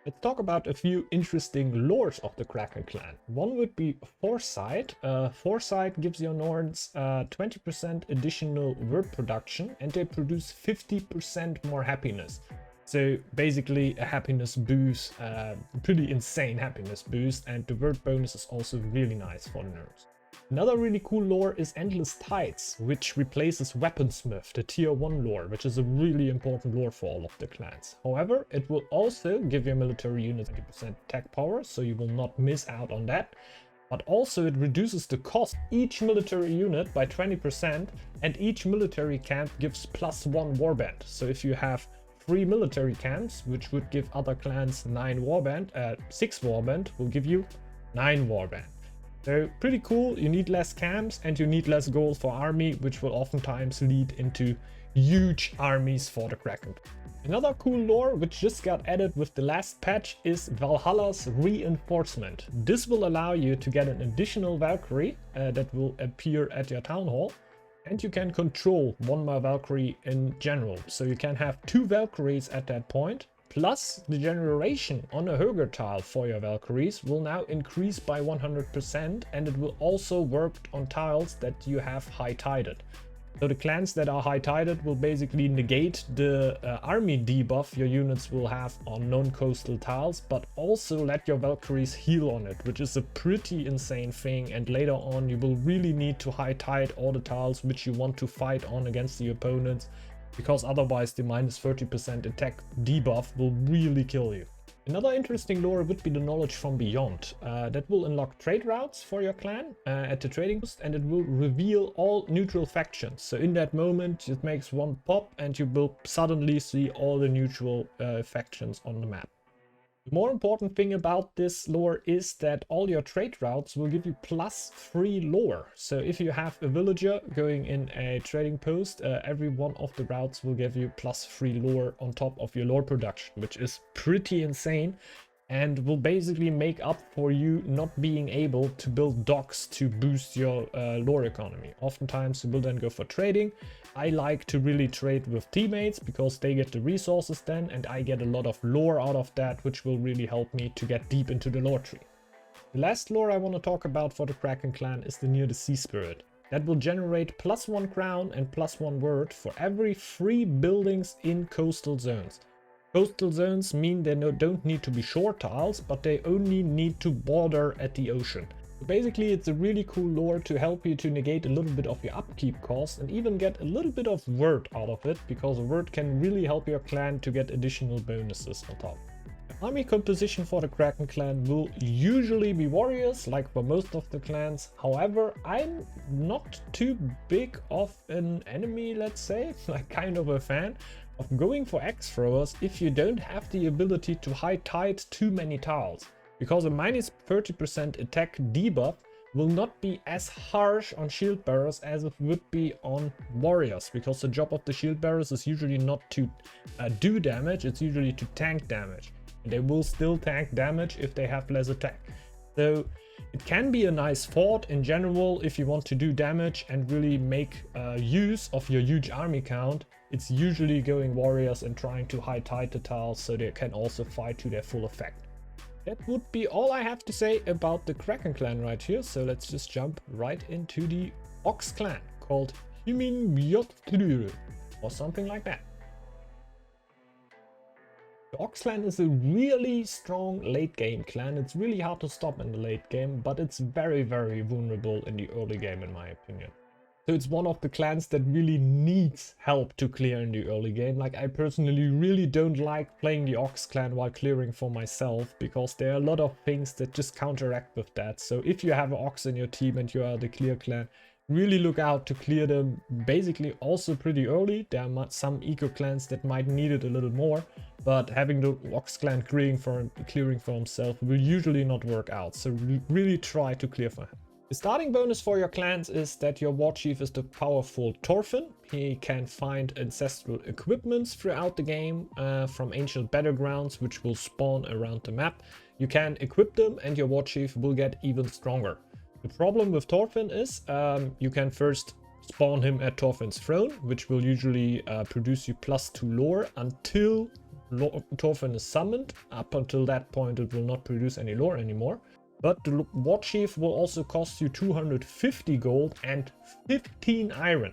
Let's talk about a few interesting lores of the Kraken clan. One would be Foresight. Foresight gives your Norns 20% additional word production, and they produce 50% more happiness. So basically a happiness boost, pretty insane happiness boost, and the word bonus is also really nice for the nerds. Another really cool lore is Endless Tides, which replaces Weaponsmith, the tier 1 lore, which is a really important lore for all of the clans. However, it will also give your military units 20% attack power, so you will not miss out on that. But also it reduces the cost each military unit by 20%, and each military camp gives +1 warband. So if you have 3 military camps, which would give other clans 9 warband, 6 warband will give you 9 warband. So pretty cool. You need less camps and you need less gold for army, which will oftentimes lead into huge armies for the Kraken. Another cool lore which just got added with the last patch is Valhalla's Reinforcement. This will allow you to get an additional Valkyrie that will appear at your town hall, and you can control one more Valkyrie in general. So you can have 2 Valkyries at that point, plus the generation on a Höger tile for your Valkyries will now increase by 100%, and it will also work on tiles that you have high-tided. So the clans that are high-tided will basically negate the army debuff your units will have on non-coastal tiles, but also let your Valkyries heal on it, which is a pretty insane thing, and later on you will really need to high-tide all the tiles which you want to fight on against the opponents, because otherwise the minus 30% attack debuff will really kill you. Another interesting lore would be the Knowledge from Beyond. That will unlock trade routes for your clan at the trading post, and it will reveal all neutral factions. So in that moment it makes one pop and you will suddenly see all the neutral factions on the map. The more important thing about this lore is that all your trade routes will give you plus 3 lore. So if you have a villager going in a trading post, every one of the routes will give you plus 3 lore on top of your lore production, which is pretty insane and will basically make up for you not being able to build docks to boost your lore economy. Oftentimes you will then go for trading. I like to really trade with teammates because they get the resources then, and I get a lot of lore out of that, which will really help me to get deep into the lore tree. The last lore I want to talk about for the Kraken clan is the Near the Sea Spirit. That will generate plus 1 crown and plus 1 word for every 3 buildings in coastal zones. Coastal zones mean they don't need to be shore tiles, but they only need to border at the ocean. So basically it's a really cool lore to help you to negate a little bit of your upkeep cost and even get a little bit of word out of it, because a word can really help your clan to get additional bonuses on top. The army composition for the Kraken clan will usually be warriors, like for most of the clans. However, I'm not too big of an enemy, let's say, like kind of a fan of going for axe throwers if you don't have the ability to high tide too many tiles, because a minus 30% attack debuff will not be as harsh on shield bearers as it would be on warriors, because the job of the shield bearers is usually not to do damage, it's usually to tank damage, and they will still tank damage if they have less attack. So it can be a nice thought in general if you want to do damage and really make use of your huge army count. It's usually going warriors and trying to high tide the tiles so they can also fight to their full effect. That would be all I have to say about the Kraken clan right here, so let's just jump right into the Ox clan called Himinbjottrur or something like that. The Ox clan is a really strong late game clan. It's really hard to stop in the late game, but it's very vulnerable in the early game in my opinion. So it's one of the clans that really needs help to clear in the early game. Like, I personally really don't like playing the Ox clan while clearing for myself, because there are a lot of things that just counteract with that. So if you have an Ox in your team and you are the clear clan, really look out to clear them basically also pretty early. There are some eco clans that might need it a little more, but having the Ox clan clearing for himself will usually not work out. So really try to clear for him. The starting bonus for your clans is that your war chief is the powerful Thorfinn. He can find ancestral equipments throughout the game from ancient battlegrounds, which will spawn around the map. You can equip them and your war chief will get even stronger. The problem with Thorfinn is you can first spawn him at Thorfinn's throne, which will usually produce you +2 lore until Thorfinn is summoned. Up until that point it will not produce any lore anymore. But the war chief will also cost you 250 gold and 15 iron.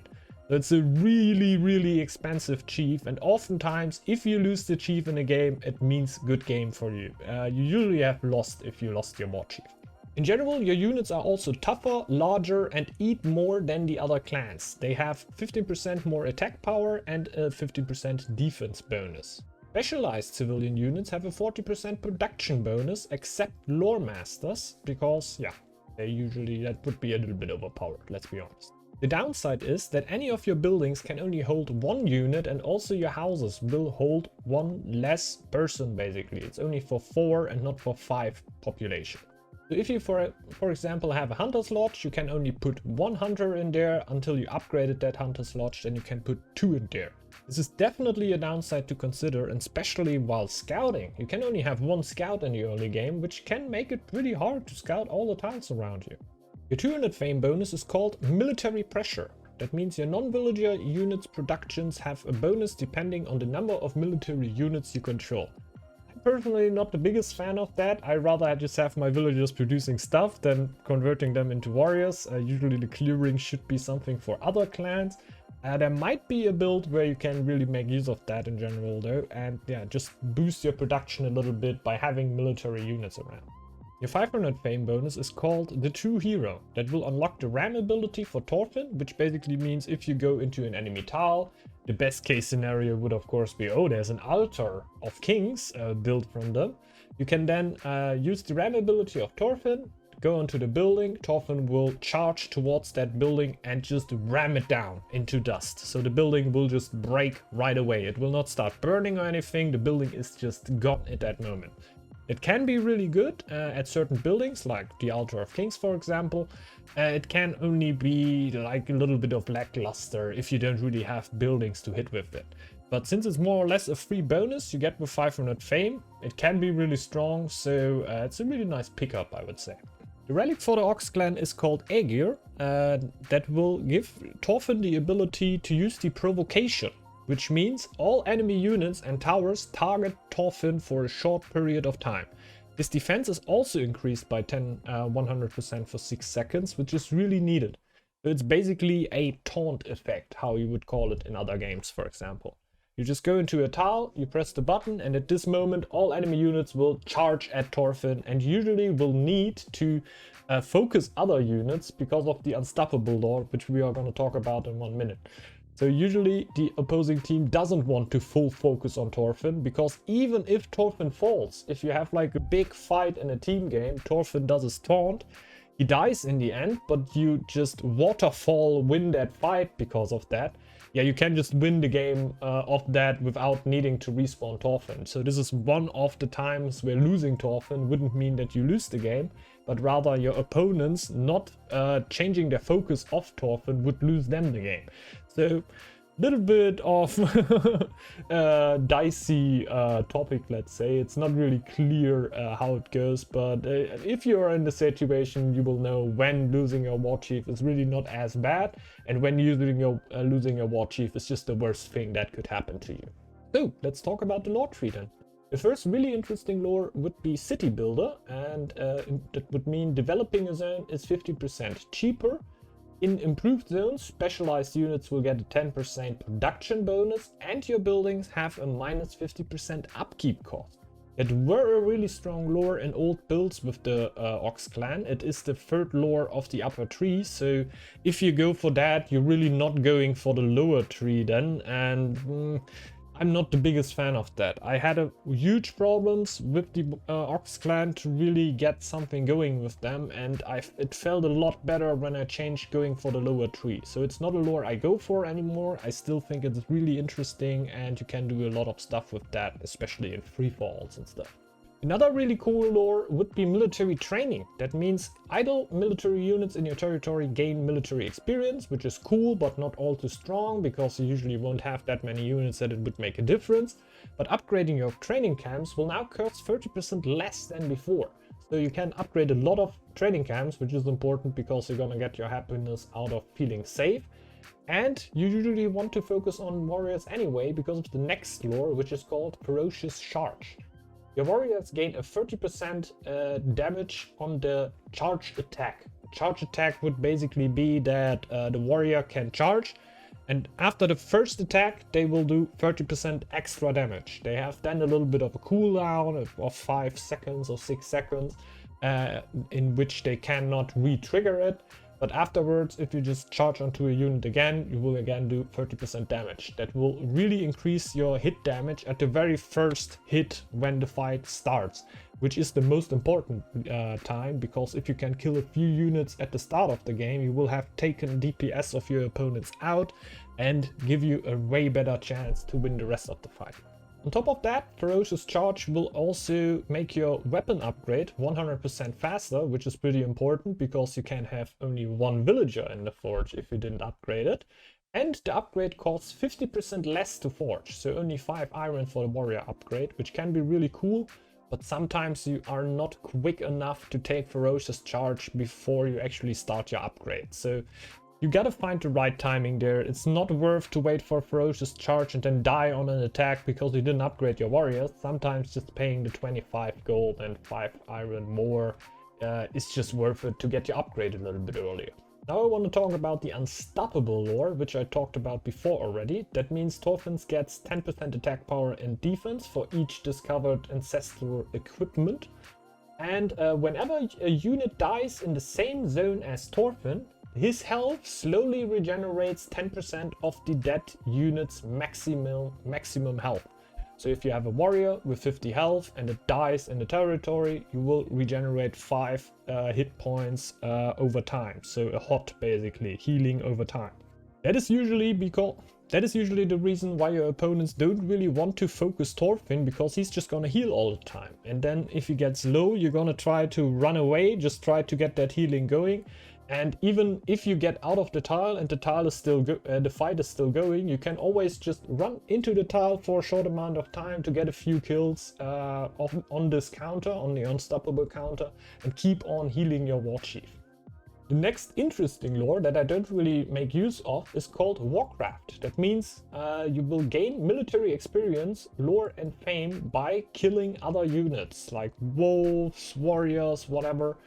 That's a really expensive chief, and oftentimes if you lose the chief in a game, it means good game for you. You usually have lost if you lost your war chief. In general, your units are also tougher, larger, and eat more than the other clans. They have 15% more attack power and a 15% defense bonus. Specialized civilian units have a 40% production bonus, except lore masters, because yeah, that would be a little bit overpowered, let's be honest. The downside is that any of your buildings can only hold 1 unit, and also your houses will hold 1 less person basically. It's only for 4 and not for 5 population. So if you, for example, have a hunter's lodge, you can only put one hunter in there until you upgraded that hunter's lodge, then you can put two in there. This is definitely a downside to consider, and especially while scouting. You can only have one scout in the early game, which can make it pretty hard to scout all the tiles around you. Your 200 fame bonus is called military pressure. That means your non-villager units productions have a bonus depending on the number of military units you control. Personally not the biggest fan of that. I rather just have my villagers producing stuff than converting them into warriors. Usually the clearing should be something for other clans. There might be a build where you can really make use of that in general though, and yeah, just boost your production a little bit by having military units around. Your 500 fame bonus is called the True Hero. That will unlock the ram ability for Thorfinn, which basically means if you go into an enemy tile, the best case scenario would of course be, oh, there's an altar of kings built from them. You can then use the ram ability of Thorfinn, go onto the building, Thorfinn will charge towards that building and just ram it down into dust. So the building will just break right away. It will not start burning or anything, the building is just gone at that moment. It can be really good at certain buildings, like the Altar of Kings, for example. It can only be like a little bit of lackluster if you don't really have buildings to hit with it. But since it's more or less a free bonus you get with 500 fame, it can be really strong, so it's a really nice pickup, I would say. The relic for the Ox clan is called Aegir. That will give Thorfinn the ability to use the provocation, which means all enemy units and towers target Thorfinn for a short period of time. His defense is also increased by 100% for 6 seconds, which is really needed. So it's basically a taunt effect, how you would call it in other games, for example. You just go into a tile, you press the button, and at this moment all enemy units will charge at Thorfinn and usually will need to focus other units because of the Unstoppable lore, which we are going to talk about in 1 minute. So usually the opposing team doesn't want to full focus on Thorfinn, because even if Thorfinn falls, if you have like a big fight in a team game, Thorfinn does his taunt, he dies in the end, but you just waterfall win that fight because of that. Yeah, you can just win the game of that without needing to respawn Thorfinn. So this is one of the times where losing Thorfinn wouldn't mean that you lose the game, but rather your opponents not changing their focus off Thorfinn would lose them the game. So little bit of dicey topic, let's say. It's not really clear how it goes, but if you're in the situation, you will know when losing your war chief is really not as bad, and when losing your war chief is just the worst thing that could happen to you. So let's talk about the lore tree then. The first really interesting lore would be City Builder, and that would mean developing a zone is 50% cheaper. In improved zones, specialized units will get a 10% production bonus, and your buildings have a minus 50% upkeep cost. It were a really strong lore in old builds with the Ox clan. It is the third lore of the upper tree, so if you go for that, you're really not going for the lower tree then, and I'm not the biggest fan of that. I had a huge problems with the Ox clan to really get something going with them, and it felt a lot better when I changed going for the lower tree. So it's not a lore I go for anymore. I still think it's really interesting and you can do a lot of stuff with that, especially in free falls and stuff. Another really cool lore would be military training. That means idle military units in your territory gain military experience, which is cool but not all too strong, because you usually won't have that many units that it would make a difference. But upgrading your training camps will now cost 30% less than before. So you can upgrade a lot of training camps, which is important because you're gonna get your happiness out of feeling safe. And you usually want to focus on warriors anyway because of the next lore, which is called Ferocious Charge. Your warriors gain a 30% damage on the charge attack. Charge attack would basically be that the warrior can charge, and after the first attack they will do 30% extra damage. They have then a little bit of a cooldown of 5 seconds or 6 seconds in which they cannot re-trigger it. But afterwards, if you just charge onto a unit again, you will again do 30% damage. That will really increase your hit damage at the very first hit when the fight starts, which is the most important time, because if you can kill a few units at the start of the game, you will have taken DPS of your opponents out and give you a way better chance to win the rest of the fight. On top of that, Ferocious Charge will also make your weapon upgrade 100% faster, which is pretty important because you can have only one villager in the forge if you didn't upgrade it. And the upgrade costs 50% less to forge, so only 5 iron for the warrior upgrade, which can be really cool, but sometimes you are not quick enough to take Ferocious Charge before you actually start your upgrade. So you gotta find the right timing there. It's not worth to wait for Ferocious Charge and then die on an attack because you didn't upgrade your warriors. Sometimes just paying the 25 gold and 5 iron more is just worth it to get your upgrade a little bit earlier. Now I want to talk about the Unstoppable lore, which I talked about before already. That means Torfins gets 10% attack power and defense for each discovered ancestral equipment. And whenever a unit dies in the same zone as Torfin, his health slowly regenerates 10% of the dead unit's maximum health. So if you have a warrior with 50 health and it dies in the territory, you will regenerate 5 hit points over time. So a hot, basically, healing over time. That is usually the reason why your opponents don't really want to focus Torfin, because he's just gonna heal all the time. And then if he gets low, you're gonna try to run away, just try to get that healing going. And even if you get out of the tile and the tile is still the fight is still going, you can always just run into the tile for a short amount of time to get a few kills on this counter, on the Unstoppable counter, and keep on healing your war chief. The next interesting lore that I don't really make use of is called Warcraft. That means you will gain military experience, lore and fame by killing other units like wolves, warriors, whatever.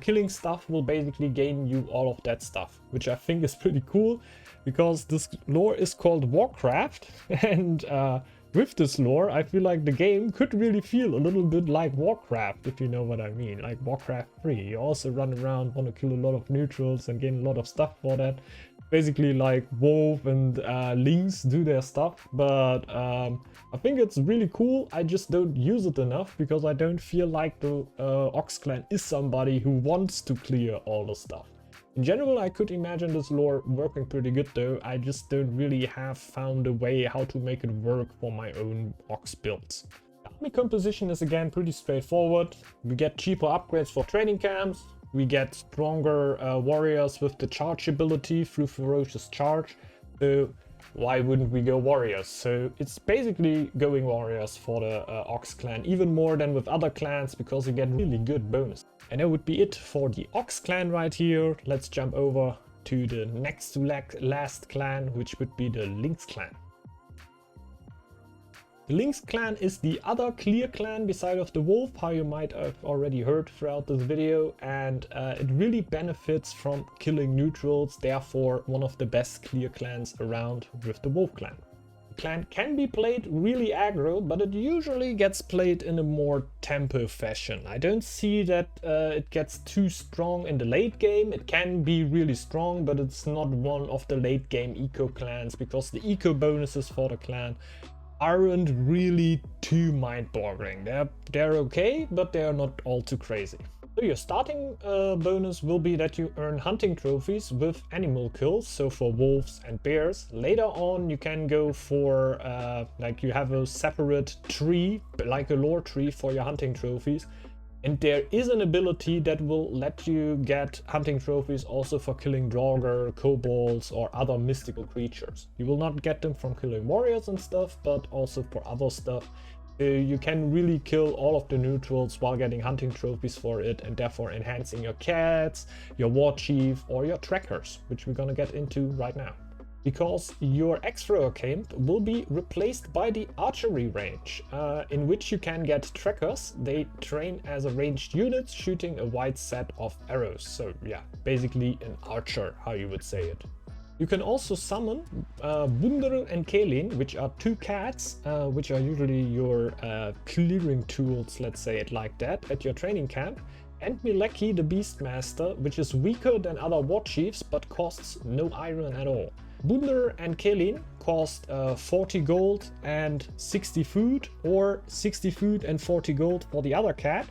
Killing stuff will basically gain you all of that stuff, which I think is pretty cool because this lore is called Warcraft, and with this lore I feel like the game could really feel a little bit like Warcraft, if you know what I mean, like Warcraft 3. You also run around, want to kill a lot of neutrals and gain a lot of stuff for that. Basically like Wolf and Lynx do their stuff, but I think it's really cool. I just don't use it enough because I don't feel like the Ox Clan is somebody who wants to clear all the stuff. In general, I could imagine this lore working pretty good though. I just don't really have found a way how to make it work for my own Ox builds. The army composition is again pretty straightforward. We get cheaper upgrades for training camps. We get stronger warriors with the charge ability through Ferocious Charge. So why wouldn't we go warriors? So it's basically going warriors for the Ox Clan, even more than with other clans, because you get really good bonus. And that would be it for the Ox Clan right here. Let's jump over to the next to last clan, which would be the Lynx Clan. The Lynx Clan is the other clear clan beside of the Wolf, how you might have already heard throughout this video, and it really benefits from killing neutrals, therefore one of the best clear clans around with the Wolf Clan. The clan can be played really aggro, but it usually gets played in a more tempo fashion. I don't see that it gets too strong in the late game. It can be really strong, but it's not one of the late game eco clans, because the eco bonuses for the clan aren't really too mind-boggling. They're okay, but they're not all too crazy. So your starting bonus will be that you earn hunting trophies with animal kills, so for wolves and bears. Later on you can go for like you have a separate tree, like a lore tree for your hunting trophies. And there is an ability that will let you get hunting trophies also for killing Draugr, kobolds, or other mystical creatures. You will not get them from killing warriors and stuff, but also for other stuff. You can really kill all of the neutrals while getting hunting trophies for it, and therefore enhancing your cats, your war chief, or your trackers, which we're gonna get into right now. Because your extra camp will be replaced by the archery range, in which you can get trackers. They train as a ranged unit, shooting a wide set of arrows. So yeah, basically an archer, how you would say it. You can also summon Boar and Kraken, which are 2 cats, which are usually your clearing tools, let's say it like that, at your training camp. And Mileki the Beastmaster, which is weaker than other war chiefs, but costs no iron at all. Boar and Kraken cost 40 gold and 60 food, or 60 food and 40 gold for the other cat.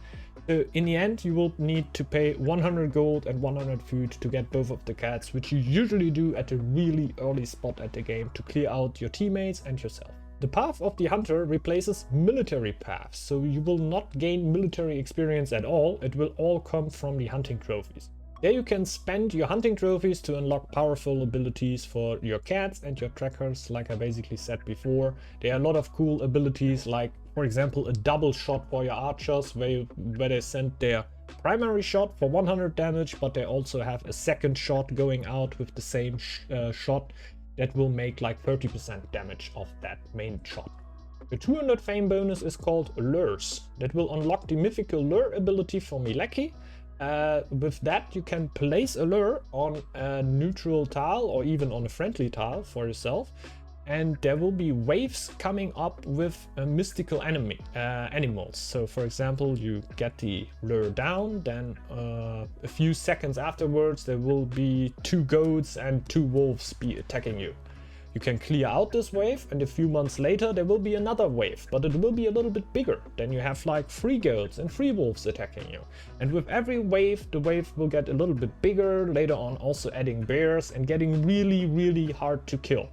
So in the end you will need to pay 100 gold and 100 food to get both of the cats, which you usually do at a really early spot at the game to clear out your teammates and yourself. The path of the hunter replaces military paths, so you will not gain military experience at all, it will all come from the hunting trophies. There you can spend your hunting trophies to unlock powerful abilities for your cats and your trackers, like I basically said before. There are a lot of cool abilities, like for example a double shot for your archers, where they send their primary shot for 100 damage, but they also have a second shot going out with the same shot that will make like 30% damage of that main shot. The 200 fame bonus is called Lures, that will unlock the mythical lure ability for Mileki. With that you can place a lure on a neutral tile or even on a friendly tile for yourself, and there will be waves coming up with mystical animals. So for example, you get the lure down, then a few seconds afterwards there will be 2 goats and 2 wolves be attacking you. You can clear out this wave, and a few months later there will be another wave, but it will be a little bit bigger. Then you have like 3 goats and 3 wolves attacking you. And with every wave, the wave will get a little bit bigger, later on also adding bears and getting really hard to kill.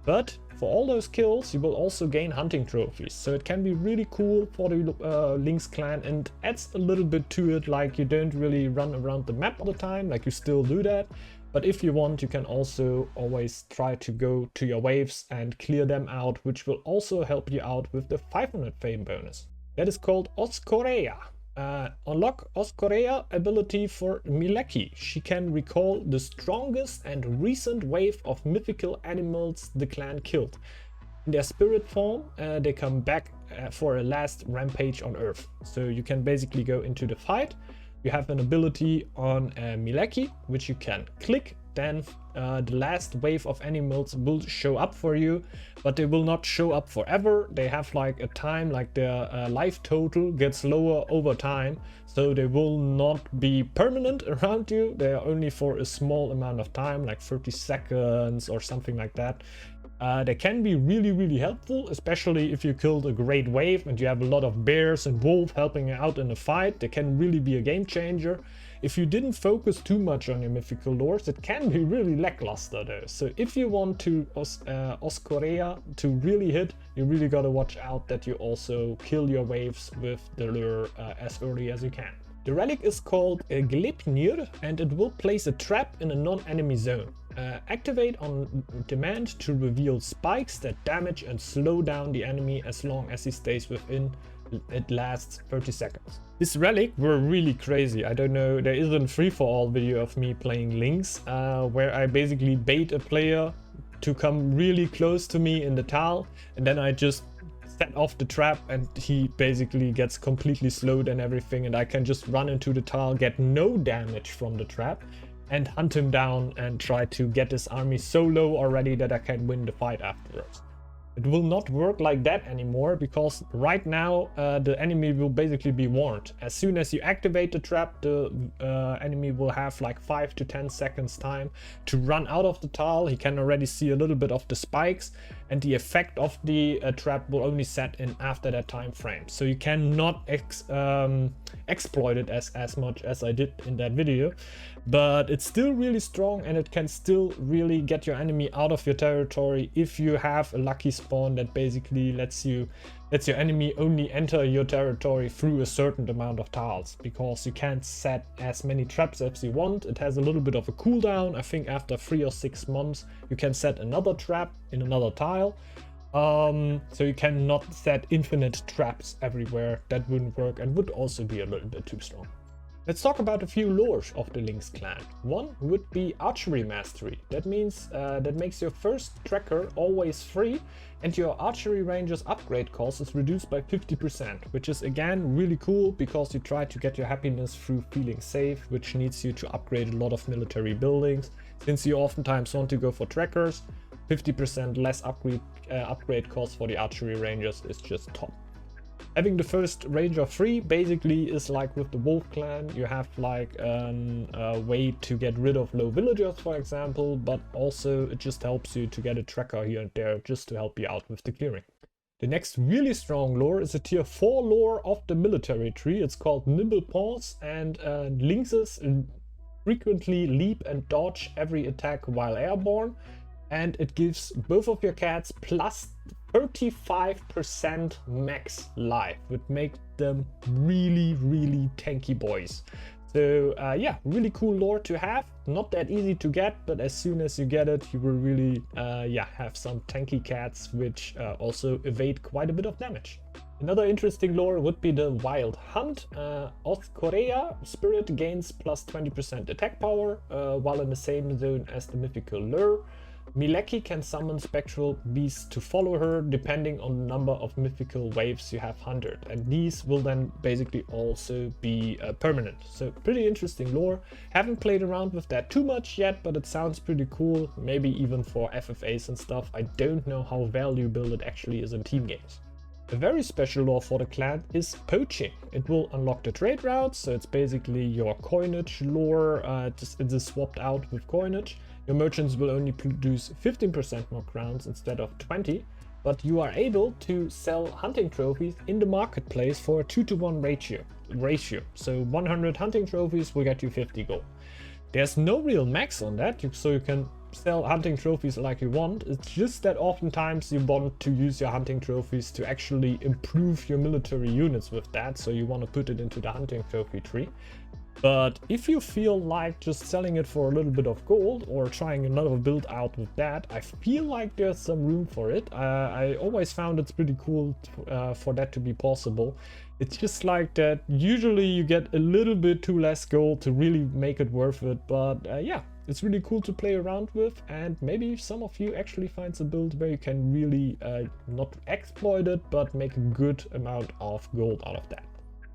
But for all those kills, you will also gain hunting trophies, so it can be really cool for the Lynx clan, and adds a little bit to it, like you don't really run around the map all the time, like you still do that. But if you want, you can also always try to go to your waves and clear them out, which will also help you out with the 500 fame bonus. That is called Oskorea. Unlock Oskorea ability for Mileki. She can recall the strongest and recent wave of mythical animals the clan killed. In their spirit form, they come back for a last rampage on Earth. So you can basically go into the fight. You have an ability on Mileki, which you can click, then the last wave of animals will show up for you, but they will not show up forever. They have like a time, like their life total gets lower over time, so they will not be permanent around you. They are only for a small amount of time, like 30 seconds or something like that. They can be really helpful, especially if you killed a great wave and you have a lot of bears and wolves helping you out in the fight. They can really be a game changer. If you didn't focus too much on your mythical lures, it can be really lackluster though. So if you want to Oskorea to really hit, you really gotta watch out that you also kill your waves with the lure as early as you can. The relic is called Gleipnir, and it will place a trap in a non-enemy zone. Activate on demand to reveal spikes that damage and slow down the enemy as long as he stays within. It lasts 30 seconds. This relic were really crazy. I don't know, there is a free-for-all video of me playing Lynx, where I basically bait a player to come really close to me in the tile, and then I just set off the trap and he basically gets completely slowed and everything, and I can just run into the tile, get no damage from the trap, and hunt him down and try to get his army so low already that I can win the fight afterwards. It will not work like that anymore, because right now the enemy will basically be warned. As soon as you activate the trap, the enemy will have like 5 to 10 seconds time to run out of the tile. He can already see a little bit of the spikes, and the effect of the trap will only set in after that time frame. So you cannot exploit it as much as I did in that video, but it's still really strong, and it can still really get your enemy out of your territory if you have a lucky spawn that basically lets your enemy only enter your territory through a certain amount of tiles, because you can't set as many traps as you want. It has a little bit of a cooldown. I think after 3 or 6 months you can set another trap in another tile. So you cannot set infinite traps everywhere. That wouldn't work and would also be a little bit too strong. Let's talk about a few lures of the Lynx clan. One would be archery mastery. That means that makes your first tracker always free, and your archery ranger's upgrade cost is reduced by 50%, which is again really cool, because you try to get your happiness through feeling safe, which needs you to upgrade a lot of military buildings. Since you oftentimes want to go for trackers, 50% less upgrade cost for the archery rangers is just top. Having the first ranger free basically is like with the wolf clan. You have like a way to get rid of low villagers, for example, but also it just helps you to get a tracker here and there just to help you out with the clearing. The next really strong lore is a tier 4 lore of the military tree. It's called Nimble Paws, and lynxes frequently leap and dodge every attack while airborne. and it gives both of your cats plus 35% max life, which makes them really tanky boys. So yeah, really cool lore to have. Not that easy to get, but as soon as you get it, you will really yeah, have some tanky cats which also evade quite a bit of damage. Another interesting lore would be the Wild Hunt. Korea Spirit gains plus 20% attack power while in the same zone as the mythical lure. Mileki can summon spectral beasts to follow her depending on the number of mythical waves you have hunted, and these will then basically also be permanent. So pretty interesting lore. Haven't played around with that too much yet, but it sounds pretty cool, maybe even for FFAs and stuff. I don't know how valuable it actually is in team games. A very special lore for the clan is poaching. It will unlock the trade routes, so it's basically your coinage lore, it is swapped out with coinage. Your merchants will only produce 15% more crowns instead of 20, but you are able to sell hunting trophies in the marketplace for a 2-to-1 ratio. So 100 hunting trophies will get you 50 gold. There's no real max on that, so you can sell hunting trophies like you want. It's just that oftentimes you want to use your hunting trophies to actually improve your military units with that, so you want to put it into the hunting trophy tree. But if you feel like just selling it for a little bit of gold or trying another build out with that, I feel like there's some room for it. I always found it's pretty cool for that to be possible. It's just like that usually you get a little bit too less gold to really make it worth it, but yeah, it's really cool to play around with, and maybe some of you actually finds a build where you can really not exploit it, but make a good amount of gold out of that.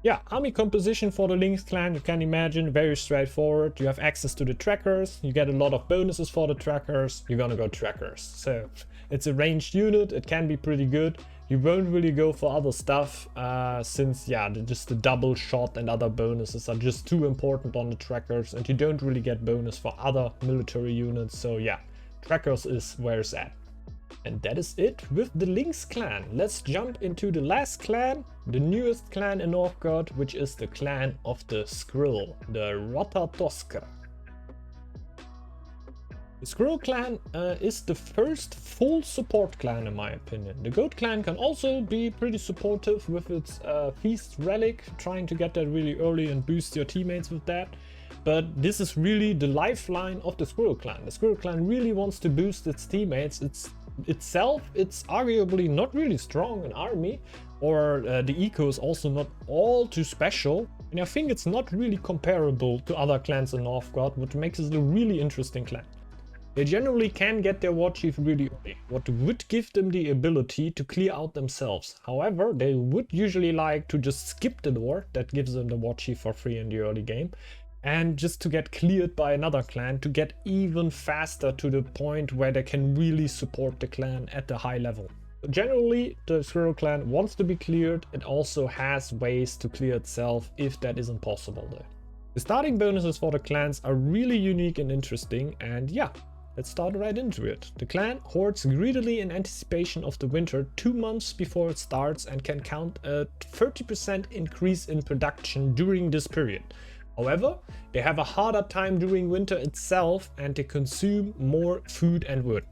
Yeah, army composition for the Lynx clan, you can imagine, very straightforward. You have access to the trackers, you get a lot of bonuses for the trackers, you're gonna go trackers. So it's a ranged unit, it can be pretty good. You won't really go for other stuff since, yeah, just the double shot and other bonuses are just too important on the trackers, and you don't really get bonus for other military units. So yeah, trackers is where it's at. And that is it with the Lynx clan. Let's jump into the last clan, the newest clan in Northgard, which is the clan of the Squirrel, the Ratatoska. The Squirrel clan is the first full support clan in my opinion. The Goat clan can also be pretty supportive with its Feast relic, trying to get that really early and boost your teammates with that. But this is really the lifeline of the Squirrel clan. The Squirrel clan really wants to boost its teammates. It's arguably not really strong an army, or the eco is also not all too special, and I think it's not really comparable to other clans in Northgard, which makes it a really interesting clan. They generally can get their war chief really early, what would give them the ability to clear out themselves. However, they would usually like to just skip the war that gives them the war chief for free in the early game, and just to get cleared by another clan to get even faster to the point where they can really support the clan at the high level. Generally, the Squirrel clan wants to be cleared. It also has ways to clear itself if that isn't possible though. The starting bonuses for the clans are really unique and interesting, and yeah, let's start right into it. The clan hoards greedily in anticipation of the winter 2 months before it starts and can count a 30% increase in production during this period. However, they have a harder time during winter itself and they consume more food and wood.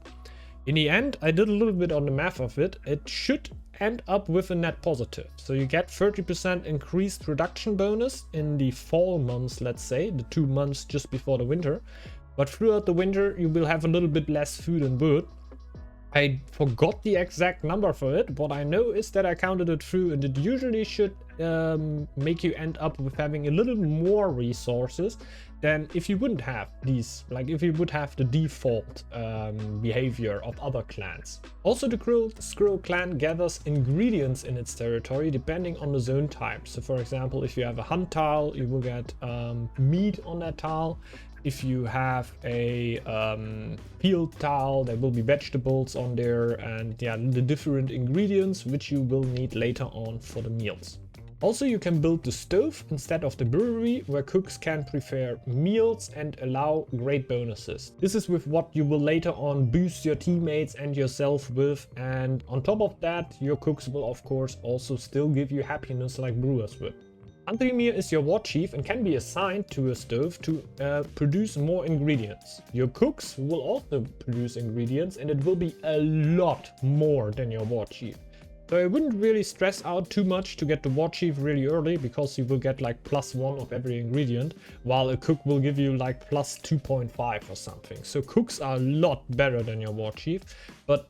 In the end, I did a little bit on the math of it. It should end up with a net positive. So you get 30% increased production bonus in the fall months, let's say, the 2 months just before the winter. But throughout the winter, you will have a little bit less food and wood. I forgot the exact number for it. What I know is that I counted it through, and it usually should make you end up with having a little more resources than if you wouldn't have these, like if you would have the default behavior of other clans. Also, the Squirrel clan gathers ingredients in its territory depending on the zone type. So for example, if you have a hunt tile, you will get meat on that tile. If you have a field tile, there will be vegetables on there, and yeah, the different ingredients which you will need later on for the meals. Also, you can build the stove instead of the brewery, where cooks can prepare meals and allow great bonuses. This is with what you will later on boost your teammates and yourself with, and on top of that, your cooks will of course also still give you happiness like brewers would. Anthemir is your war chief and can be assigned to a stove to produce more ingredients. Your cooks will also produce ingredients, and it will be a lot more than your war chief. So I wouldn't really stress out too much to get the war chief really early, because you will get like +1 of every ingredient, while a cook will give you like +2.5 or something. So cooks are a lot better than your war chief, but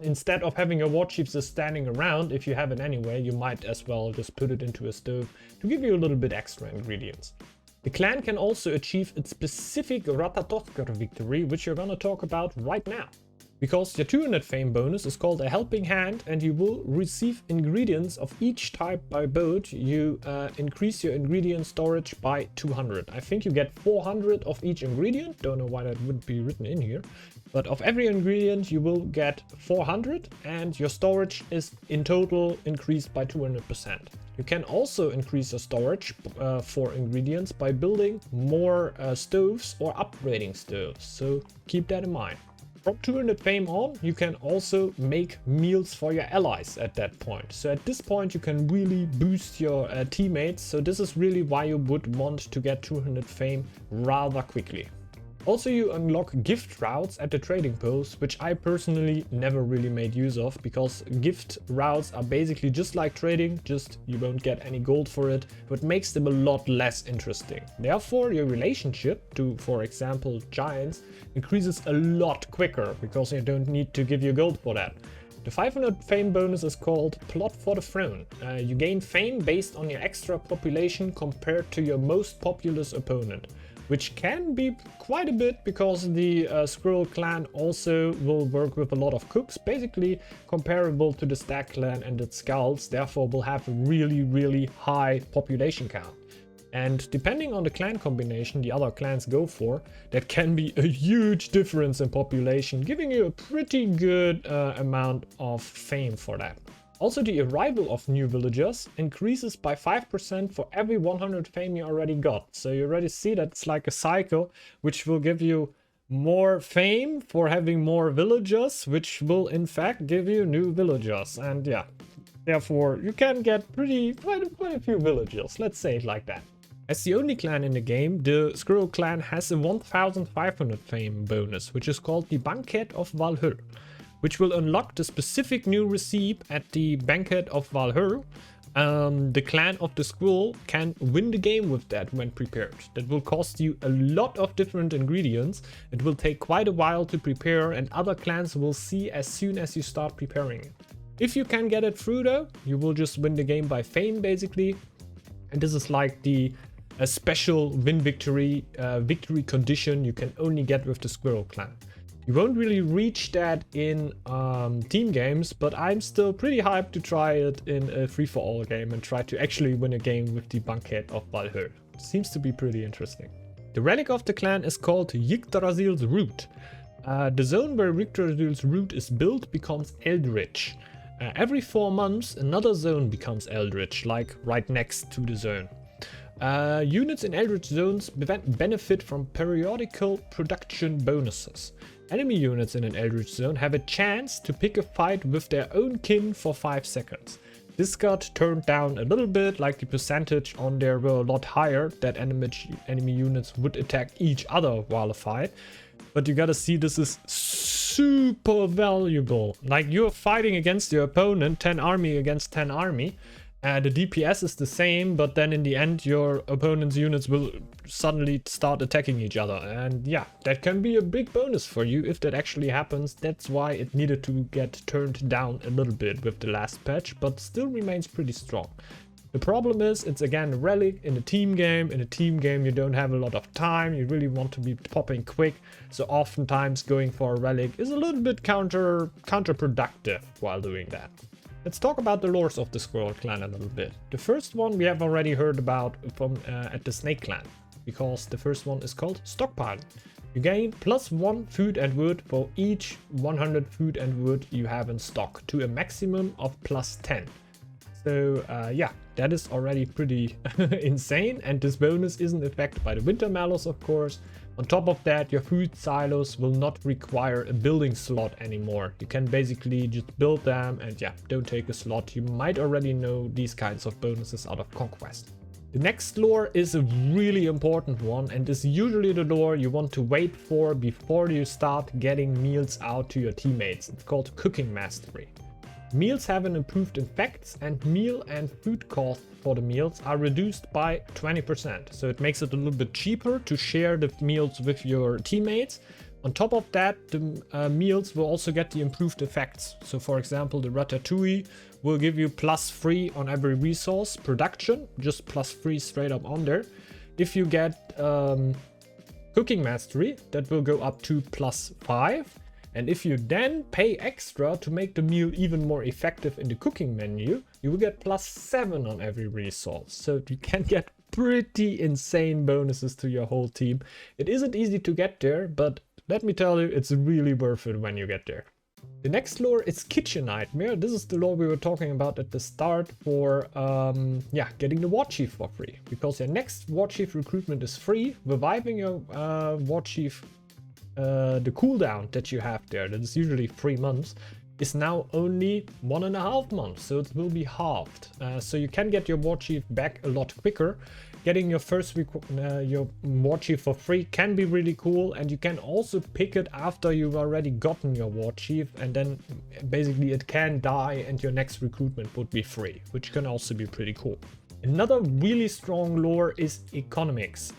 instead of having your war chiefs just standing around, if you have it anyway, you might as well just put it into a stove to give you a little bit extra ingredients. The clan can also achieve its specific Ratatoskar victory, which you're gonna talk about right now. Because your 200 fame bonus is called a helping hand, and you will receive ingredients of each type by boat. You increase your ingredient storage by 200. I think you get 400 of each ingredient. Don't know why that wouldn't be written in here. But of every ingredient you will get 400, and your storage is in total increased by 200%. You can also increase your storage for ingredients by building more stoves or upgrading stoves. So keep that in mind. From 200 fame on, you can also make meals for your allies at that point. So at this point you can really boost your teammates. So this is really why you would want to get 200 fame rather quickly. Also, you unlock gift routes at the trading post, which I personally never really made use of, because gift routes are basically just like trading, just you won't get any gold for it, but makes them a lot less interesting. Therefore, your relationship to, for example, giants increases a lot quicker, because you don't need to give you gold for that. The 500 fame bonus is called Plot for the Throne. You gain fame based on your extra population compared to your most populous opponent, which can be quite a bit, because the Squirrel clan also will work with a lot of cooks, basically comparable to the Stag clan and its scouts, therefore will have a really high population count. And depending on the clan combination the other clans go for, that can be a huge difference in population, giving you a pretty good amount of fame for that. Also, the arrival of new villagers increases by 5% for every 100 fame you already got. So you already see that it's like a cycle, which will give you more fame for having more villagers, which will in fact give you new villagers. And yeah, therefore you can get quite a few villagers, let's say it like that. As the only clan in the game, the Squirrel clan has a 1500 fame bonus, which is called the Banquet of Valhalla, which will unlock the specific new recipe at the Banquet of Valhalla. The clan of the Squirrel can win the game with that when prepared. That will cost you a lot of different ingredients. It will take quite a while to prepare, and other clans will see as soon as you start preparing it. If you can get it through though, you will just win the game by fame basically. And this is like a special win victory condition you can only get with the Squirrel clan. You won't really reach that in team games, but I'm still pretty hyped to try it in a free-for-all game and try to actually win a game with the Banquet of Valhalla. Seems to be pretty interesting. The relic of the clan is called Yggdrasil's Root. The zone where Yggdrasil's Root is built becomes Eldritch. Every 4 months another zone becomes Eldritch, like right next to the zone. Units in Eldritch zones benefit from periodical production bonuses. Enemy units in an Eldritch zone have a chance to pick a fight with their own kin for 5 seconds. This got turned down a little bit, like the percentage on there were a lot higher that enemy units would attack each other while a fight. But you gotta see, this is super valuable. Like, you're fighting against your opponent, 10 army against 10 army. The DPS is the same, but then in the end your opponent's units will suddenly start attacking each other. And yeah, that can be a big bonus for you if that actually happens. That's why it needed to get turned down a little bit with the last patch, but still remains pretty strong. The problem is, it's again a relic in a team game. In a team game you don't have a lot of time, you really want to be popping quick, so oftentimes going for a relic is a little bit counterproductive while doing that. Let's talk about the lores of the Squirrel clan a little bit. The first one we have already heard about from at the Snake clan, because the first one is called Stockpile. You gain +1 food and wood for each 100 food and wood you have in stock, to a maximum of +10. So yeah, that is already pretty insane, and this bonus isn't affected by the winter mallows, of course. On top of that, your food silos will not require a building slot anymore. You can basically just build them and yeah, don't take a slot. You might already know these kinds of bonuses out of Conquest. The next lore is a really important one, and is usually the lore you want to wait for before you start getting meals out to your teammates. It's called Cooking Mastery. Meals have an improved effects, and meal and food costs for the meals are reduced by 20%. So it makes it a little bit cheaper to share the meals with your teammates. On top of that, the meals will also get the improved effects. So for example, the ratatouille will give you +3 on every resource production, just +3 straight up on there. If you get Cooking Mastery, that will go up to +5. And if you then pay extra to make the meal even more effective in the cooking menu, you will get +7 on every resource. So you can get pretty insane bonuses to your whole team. It isn't easy to get there, but let me tell you, it's really worth it when you get there. The next lore is Kitchen Nightmare. This is the lore we were talking about at the start for yeah, getting the War Chief for free. Because your next War Chief recruitment is free. Reviving your War Chief, the cooldown that you have there, that is usually 3 months, is now only 1.5 months, so it will be halved. So you can get your War Chief back a lot quicker. Getting your first your War Chief for free can be really cool, and you can also pick it after you've already gotten your War Chief, and then basically it can die and your next recruitment would be free, which can also be pretty cool. Another really strong lore is economics.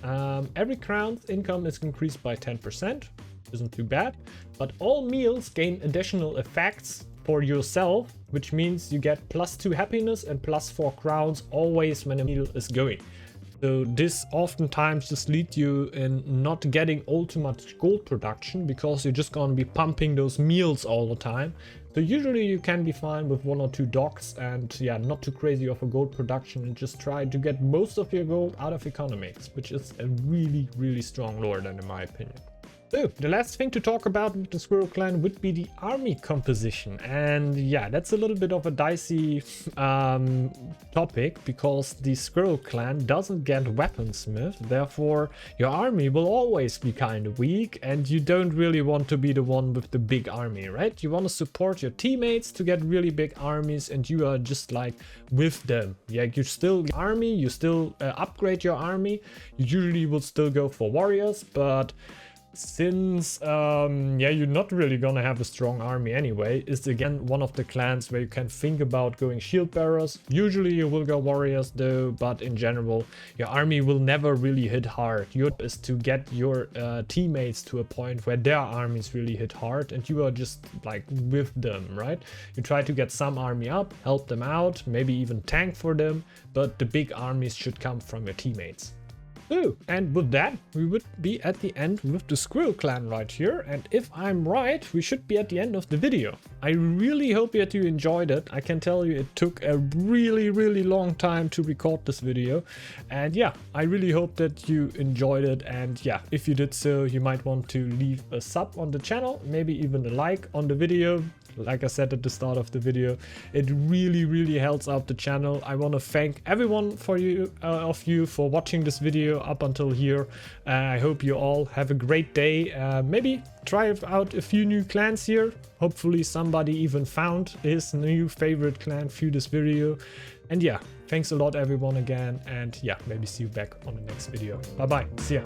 Every crown's income is increased by 10%, isn't too bad, but all meals gain additional effects for yourself, which means you get +2 happiness and +4 crowns always when a meal is going. So this oftentimes just leads you in not getting ultimate gold production, because you're just going to be pumping those meals all the time. So usually you can be fine with 1 or 2 docks and yeah, not too crazy of a gold production, and just try to get most of your gold out of economics, which is a really, really strong lore then in my opinion. So the last thing to talk about with the Squirrel clan would be the army composition, and yeah, that's a little bit of a dicey topic, because the Squirrel clan doesn't get weaponsmith, therefore your army will always be kind of weak, and you don't really want to be the one with the big army, right? You want to support your teammates to get really big armies, and you are just like with them. Yeah, you still army, you still upgrade your army. You usually will still go for warriors, but since yeah, you're not really gonna have a strong army anyway, it's again one of the clans where you can think about going shield bearers. Usually you will go warriors though, but in general your army will never really hit hard. Your job is to get your teammates to a point where their armies really hit hard, and you are just like with them, right? You try to get some army up, help them out, maybe even tank for them, but the big armies should come from your teammates. So, and with that, we would be at the end with the Squirrel clan right here, and if I'm right, we should be at the end of the video. I really hope that you enjoyed it. I can tell you it took a really long time to record this video, and yeah, I really hope that you enjoyed it, and yeah, if you did so, you might want to leave a sub on the channel, maybe even a like on the video. Like I said at the start of the video, it really helps out the channel. I want to thank everyone for you for watching this video up until here. I hope you all have a great day. Maybe try out a few new clans here. Hopefully somebody even found his new favorite clan through this video. And yeah, thanks a lot everyone again, and yeah, maybe see you back on the next video. Bye bye, see ya.